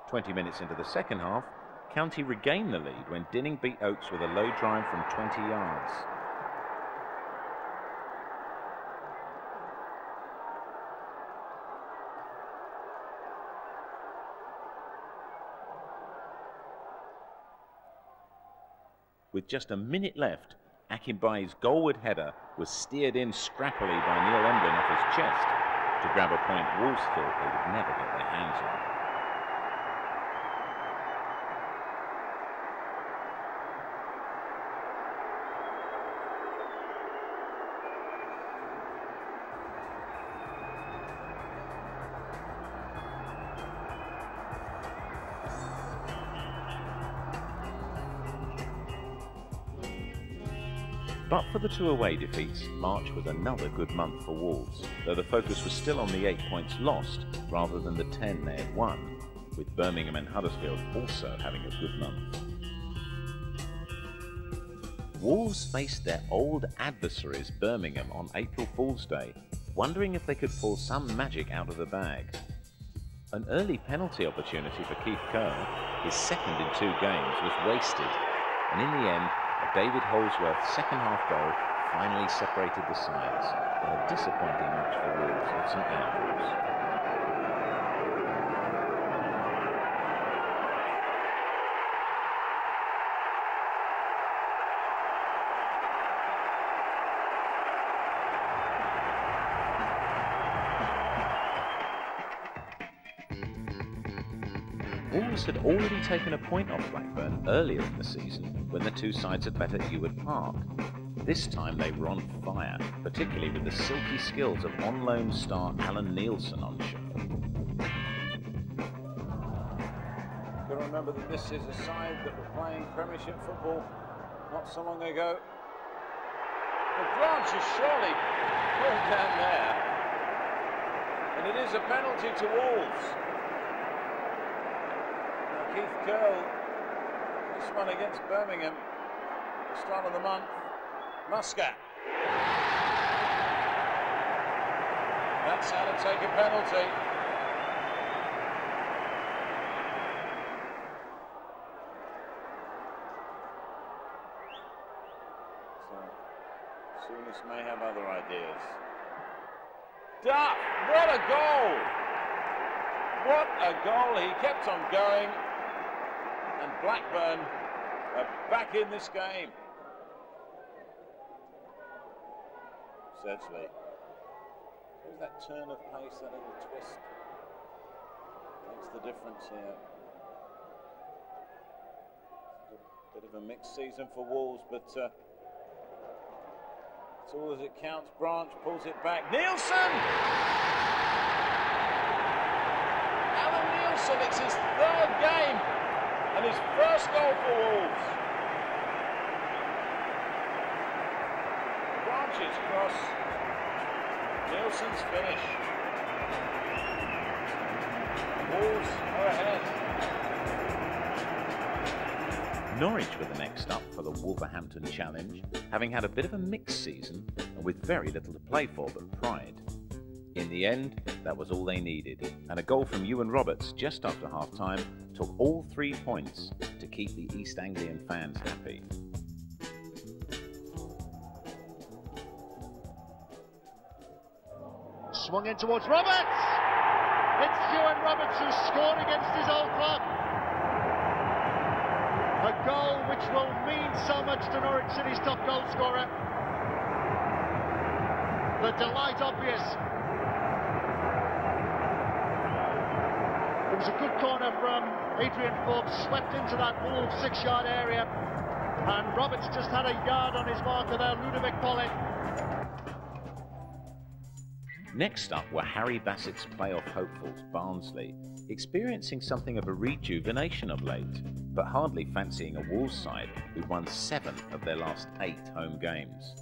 "20 minutes into the second half, County regained the lead when Dinning beat Oates with a low drive from 20 yards. With just a minute left, Akinbaye's goalward header was steered in scrappily by Neil Emblin off his chest to grab a point Wolves thought they would never get their hands on. But for the 2 away defeats, March was another good month for Wolves, though the focus was still on the 8 points lost rather than the 10 they had won, with Birmingham and Huddersfield also having a good month. Wolves faced their old adversaries Birmingham on April Fool's Day, wondering if they could pull some magic out of the bag. An early penalty opportunity for Keith Curl, his second in 2 games, was wasted, and in the end, a David Holsworth second-half goal finally separated the sides in a disappointing match for Wolves at St Andrews. Wolves had already taken a point off Blackburn earlier in the season when the 2 sides had met at Ewart Park. This time they were on fire, particularly with the silky skills of on-loan star Alan Nielsen on show. You've got to remember that this is a side that were playing Premiership football not so long ago. The Branch is surely pulled down there, and it is a penalty to Wolves. Keith Curl, this one against Birmingham, the start of the month. Muscat. That's how to take a penalty. So, Souness may have other ideas. Duff, what a goal! What a goal, he kept on going. And Blackburn are back in this game. Sedgley. There's that turn of pace, that little twist. Makes the difference here. A bit of a mixed season for Wolves, but it's all as it counts. Branch pulls it back. Nielsen! Alan Nielsen, it's his 3rd game. And his first goal for Wolves. Branch's cross. Nielsen's finish. Wolves are ahead. Norwich were the next up for the Wolverhampton challenge, having had a bit of a mixed season and with very little to play for but pride. In the end, that was all they needed, and a goal from Ewan Roberts just after half-time took all 3 points to keep the East Anglian fans happy. Swung in towards Roberts! It's Ewan Roberts who scored against his old club. A goal which will mean so much to Norwich City's top goal scorer. The delight obvious. It was a good corner from Adrian Forbes, swept into that Wolves 6-yard area, and Roberts just had a yard on his marker there, Ludovic Pollitt. Next up were Harry Bassett's playoff hopefuls, Barnsley, experiencing something of a rejuvenation of late, but hardly fancying a Wolves side who'd won 7 of their last 8 home games.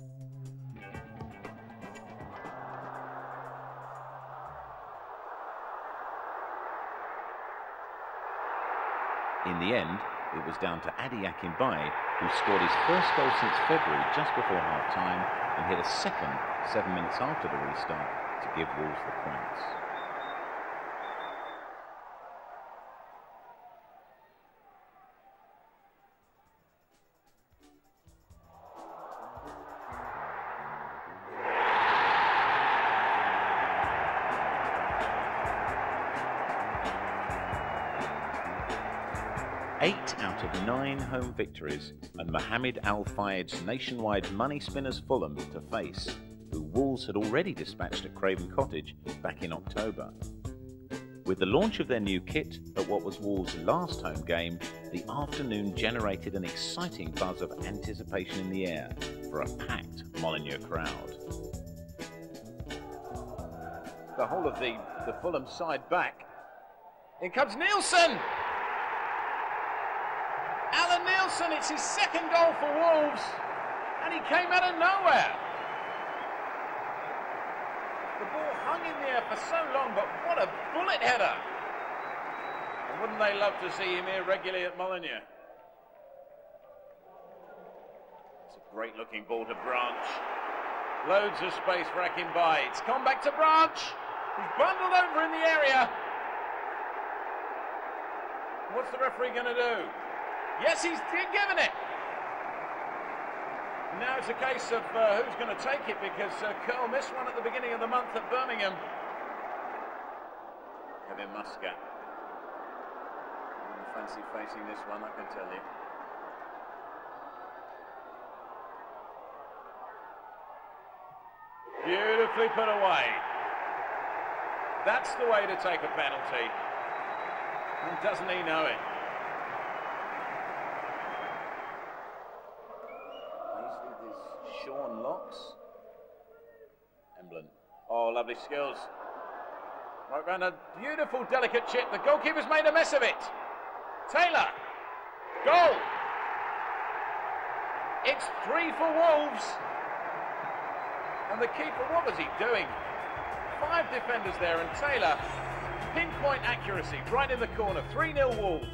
In the end, it was down to Adi Akinbaye, who scored his first goal since February just before half-time and hit a second 7 minutes after the restart to give Wolves the points. Eight out of 9 home victories, and Mohamed Al Fayed's nationwide money spinners Fulham to face, who Wolves had already dispatched at Craven Cottage back in October. With the launch of their new kit at what was Wolves' last home game, the afternoon generated an exciting buzz of anticipation in the air for a packed Molineux crowd. The whole of the Fulham side back. In comes Nielsen! Alan Nielsen, it's his second goal for Wolves, and he came out of nowhere. The ball hung in the air for so long, but what a bullet header. And wouldn't they love to see him here regularly at Molineux? It's a great looking ball to Branch. Loads of space for Akinbaye. It's come back to Branch. He's bundled over in the area. What's the referee going to do? Yes, he's given it. Now it's a case of who's going to take it, because Curl missed one at the beginning of the month at Birmingham. Kevin Muscat. Fancy facing this one, I can tell you. Beautifully put away. That's the way to take a penalty. And doesn't he know it? Sean Locks. Emblem. Oh, lovely skills. Right round a beautiful, delicate chip. The goalkeeper's made a mess of it. Taylor. Goal. It's 3 for Wolves. And the keeper, what was he doing? 5 defenders there, and Taylor, pinpoint accuracy, right in the corner. 3-0 Wolves.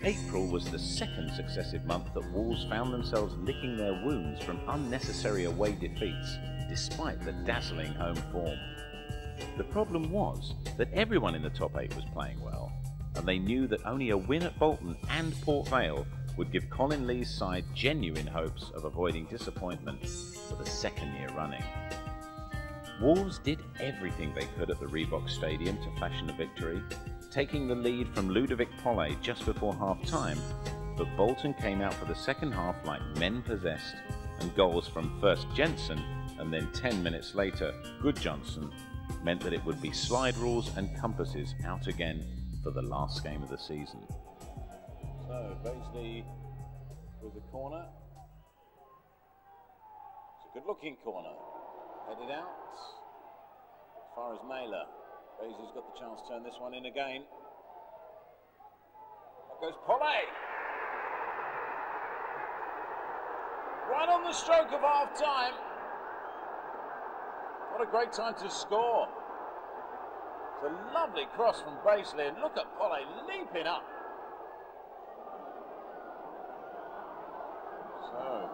April was the second successive month that Wolves found themselves licking their wounds from unnecessary away defeats, despite the dazzling home form. The problem was that everyone in the top 8 was playing well, and they knew that only a win at Bolton and Port Vale would give Colin Lee's side genuine hopes of avoiding disappointment for the second year running. Wolves did everything they could at the Reebok Stadium to fashion a victory, taking the lead from Ludovic Pollé just before half-time, but Bolton came out for the second half like men possessed, and goals from first Jensen and then 10 minutes later Gudjonsson meant that it would be slide rules and compasses out again for the last game of the season. So, Paisley with the corner. It's a good-looking corner. Headed out. As far as Naylor. Paisley's got the chance to turn this one in again. Up goes Pollé. Right on the stroke of half-time. What a great time to score. It's a lovely cross from Paisley, and look at Pollé leaping up. So,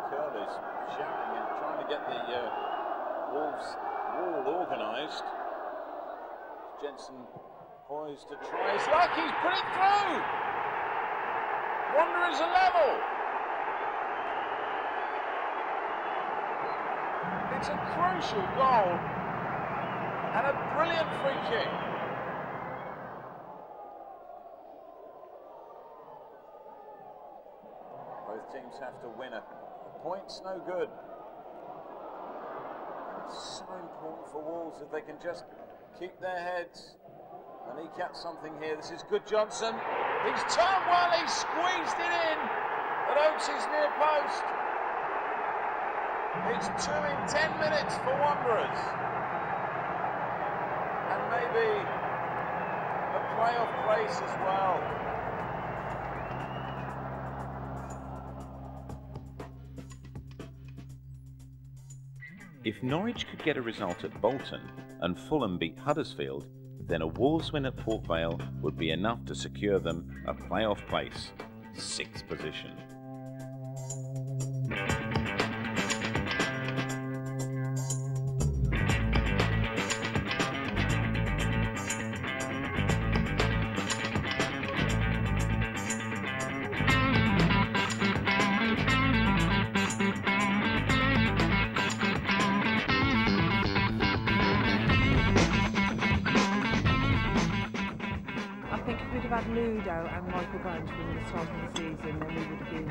Curl is shouting and trying to get the Wolves wall organised. Jensen poised to try his luck. He's put it through. Wanderers are level. It's a crucial goal and a brilliant free kick. Both teams have to win. A point's no good. It's so important for Wolves if they can just keep their heads and eke out something here. This is Gudjonsson. He's turned well, he's squeezed it in at Oates' near post. It's 2 in 10 minutes for Wanderers. And maybe a playoff place as well. If Norwich could get a result at Bolton and Fulham beat Huddersfield, then a Wolves win at Port Vale would be enough to secure them a playoff place, 6th position. Ludo and Michael Branch from the start of the season, then we would have been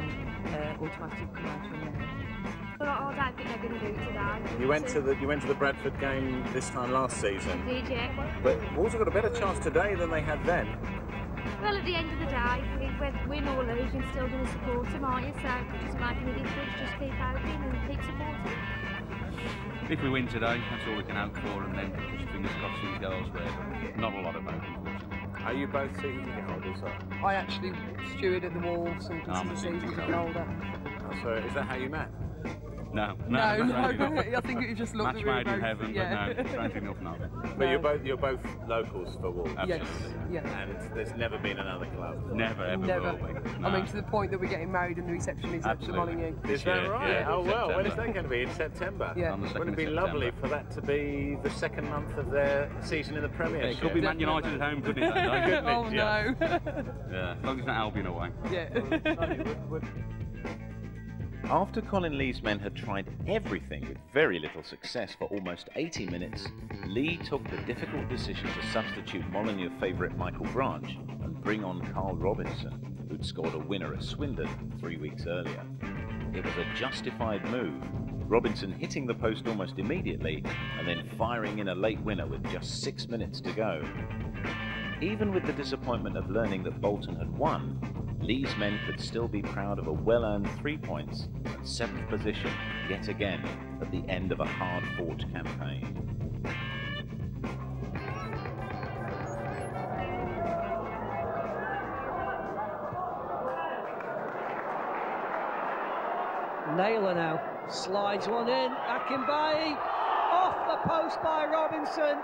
automatic promotion there. Well, I don't think they're going to do it today. You went to the Bradford game this time last season. Did you? But Wolves have got a better chance today than they had then. Well, at the end of the day, win or lose, you're still going to support them, aren't you? So it doesn't make any difference. Just keep hoping and keep supporting. If we win today, that's all we can hope for, and then just fingers crossed things go elsewhere. Not a lot of hope, unfortunately. Are you both season ticket holders? I actually stewarded the Wolves and considered season ticket holder. So is that how you met? No. I think it just looked match made in heaven, yeah. But no, strangely enough, no. But you're both locals for Wolves. Absolutely. Yes. Yeah. And there's never been another club. Never ever will be. No. I mean, to the point that we're getting married and the reception is at the Molyneux. Is that right? Yeah, oh well, September. when is that going to be? In September. Yeah. Wouldn't it be lovely for that to be the second month of their season in the Premiership? It could be Man United at home, couldn't it? That day? Oh no. Yeah, as long as it's not Albion away. Yeah. After Colin Lee's men had tried everything with very little success for almost 80 minutes, Lee took the difficult decision to substitute Molyneux favourite Michael Branch and bring on Carl Robinson, who'd scored a winner at Swindon 3 weeks earlier. It was a justified move, Robinson hitting the post almost immediately and then firing in a late winner with just 6 minutes to go. Even with the disappointment of learning that Bolton had won, Lee's men could still be proud of a well-earned 3 points and 7th position yet again at the end of a hard-fought campaign. Naylor now slides one in. Akinbaye off the post by Robinson.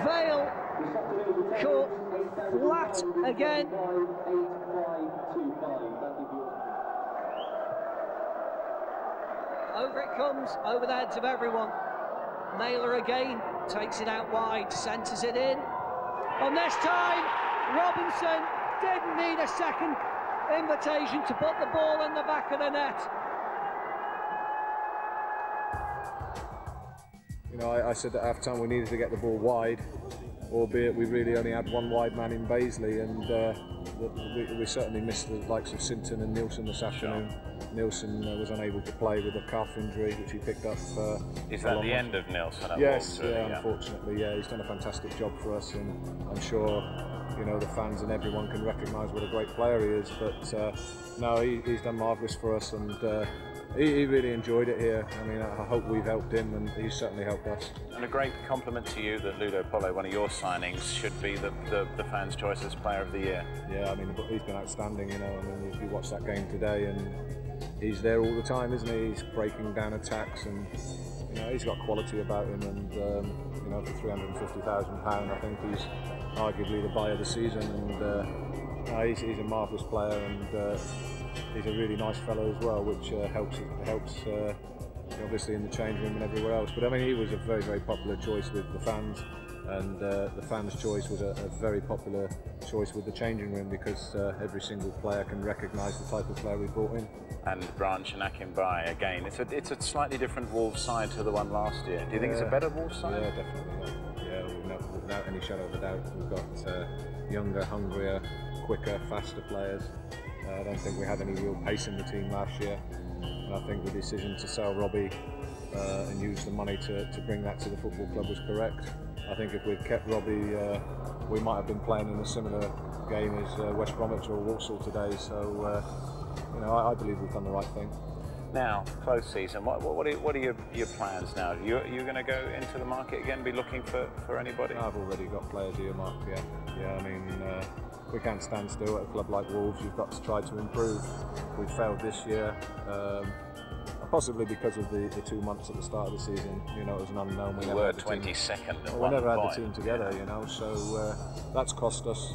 Vale caught flat again. Over it comes, over the heads of everyone. Naylor again takes it out wide, centres it in. And this time, Robinson didn't need a second invitation to put the ball in the back of the net. You know, I said at half-time we needed to get the ball wide, albeit we really only had one wide man in Baisley, and we certainly missed the likes of Sinton and Nielsen this afternoon. Nielsen was unable to play with a calf injury, which he picked up. Is that the end of Nielsen? Yes, unfortunately, yeah. He's done a fantastic job for us, and I'm sure, you know, the fans and everyone can recognise what a great player he is. But no, he's done marvellous for us, and he really enjoyed it here. I mean, I hope we've helped him, and he's certainly helped us. And a great compliment to you that Ludo Polo, one of your signings, should be the fans' choice as Player of the Year. Yeah, I mean, he's been outstanding. You know, I mean, if you watch that game today, and he's there all the time, isn't he? He's breaking down attacks, and you know, he's got quality about him. And you know, for £350,000, I think he's arguably the buy of the season. And he's a marvellous player, and he's a really nice fellow as well, which helps obviously in the change room and everywhere else. But I mean, he was a very, very popular choice with the fans, and the fans' choice was a very popular choice with the changing room, because every single player can recognise the type of player we brought in. And Branch and Akinbaye, again, it's a slightly different Wolves side to the one last year. Do you think it's a better Wolves side? Yeah, definitely. Yeah, without any shadow of a doubt, we've got younger, hungrier, quicker, faster players. I don't think we had any real pace in the team last year, and I think the decision to sell Robbie and use the money to bring that to the football club was correct. I think if we'd kept Robbie, we might have been playing in a similar game as West Bromwich or Walsall today. So, you know, I believe we've done the right thing. Now, close season, what are your plans now? You're going to go into the market again, be looking for anybody? I've already got players earmarked, yeah. I mean, we can't stand still at a club like Wolves. You've got to try to improve. We failed this year, possibly because of the 2 months at the start of the season. You know, it was an unknown. We were 22nd at we never had point. the team together, you know, so that's cost us.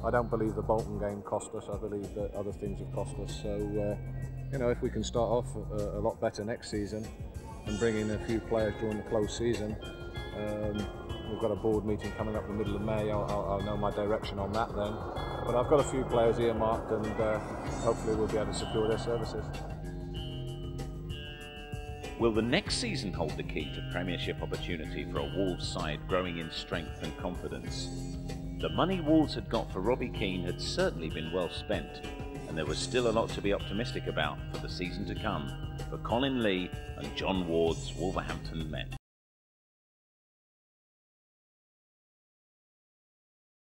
I don't believe the Bolton game cost us. I believe that other things have cost us. So, you know, if we can start off a lot better next season and bring in a few players during the close season, we've got a board meeting coming up in the middle of May. I'll know my direction on that then. But I've got a few players earmarked, and hopefully we'll be able to secure their services. Will the next season hold the key to Premiership opportunity for a Wolves side growing in strength and confidence? The money Wolves had got for Robbie Keane had certainly been well spent, and there was still a lot to be optimistic about for the season to come for Colin Lee and John Ward's Wolverhampton men.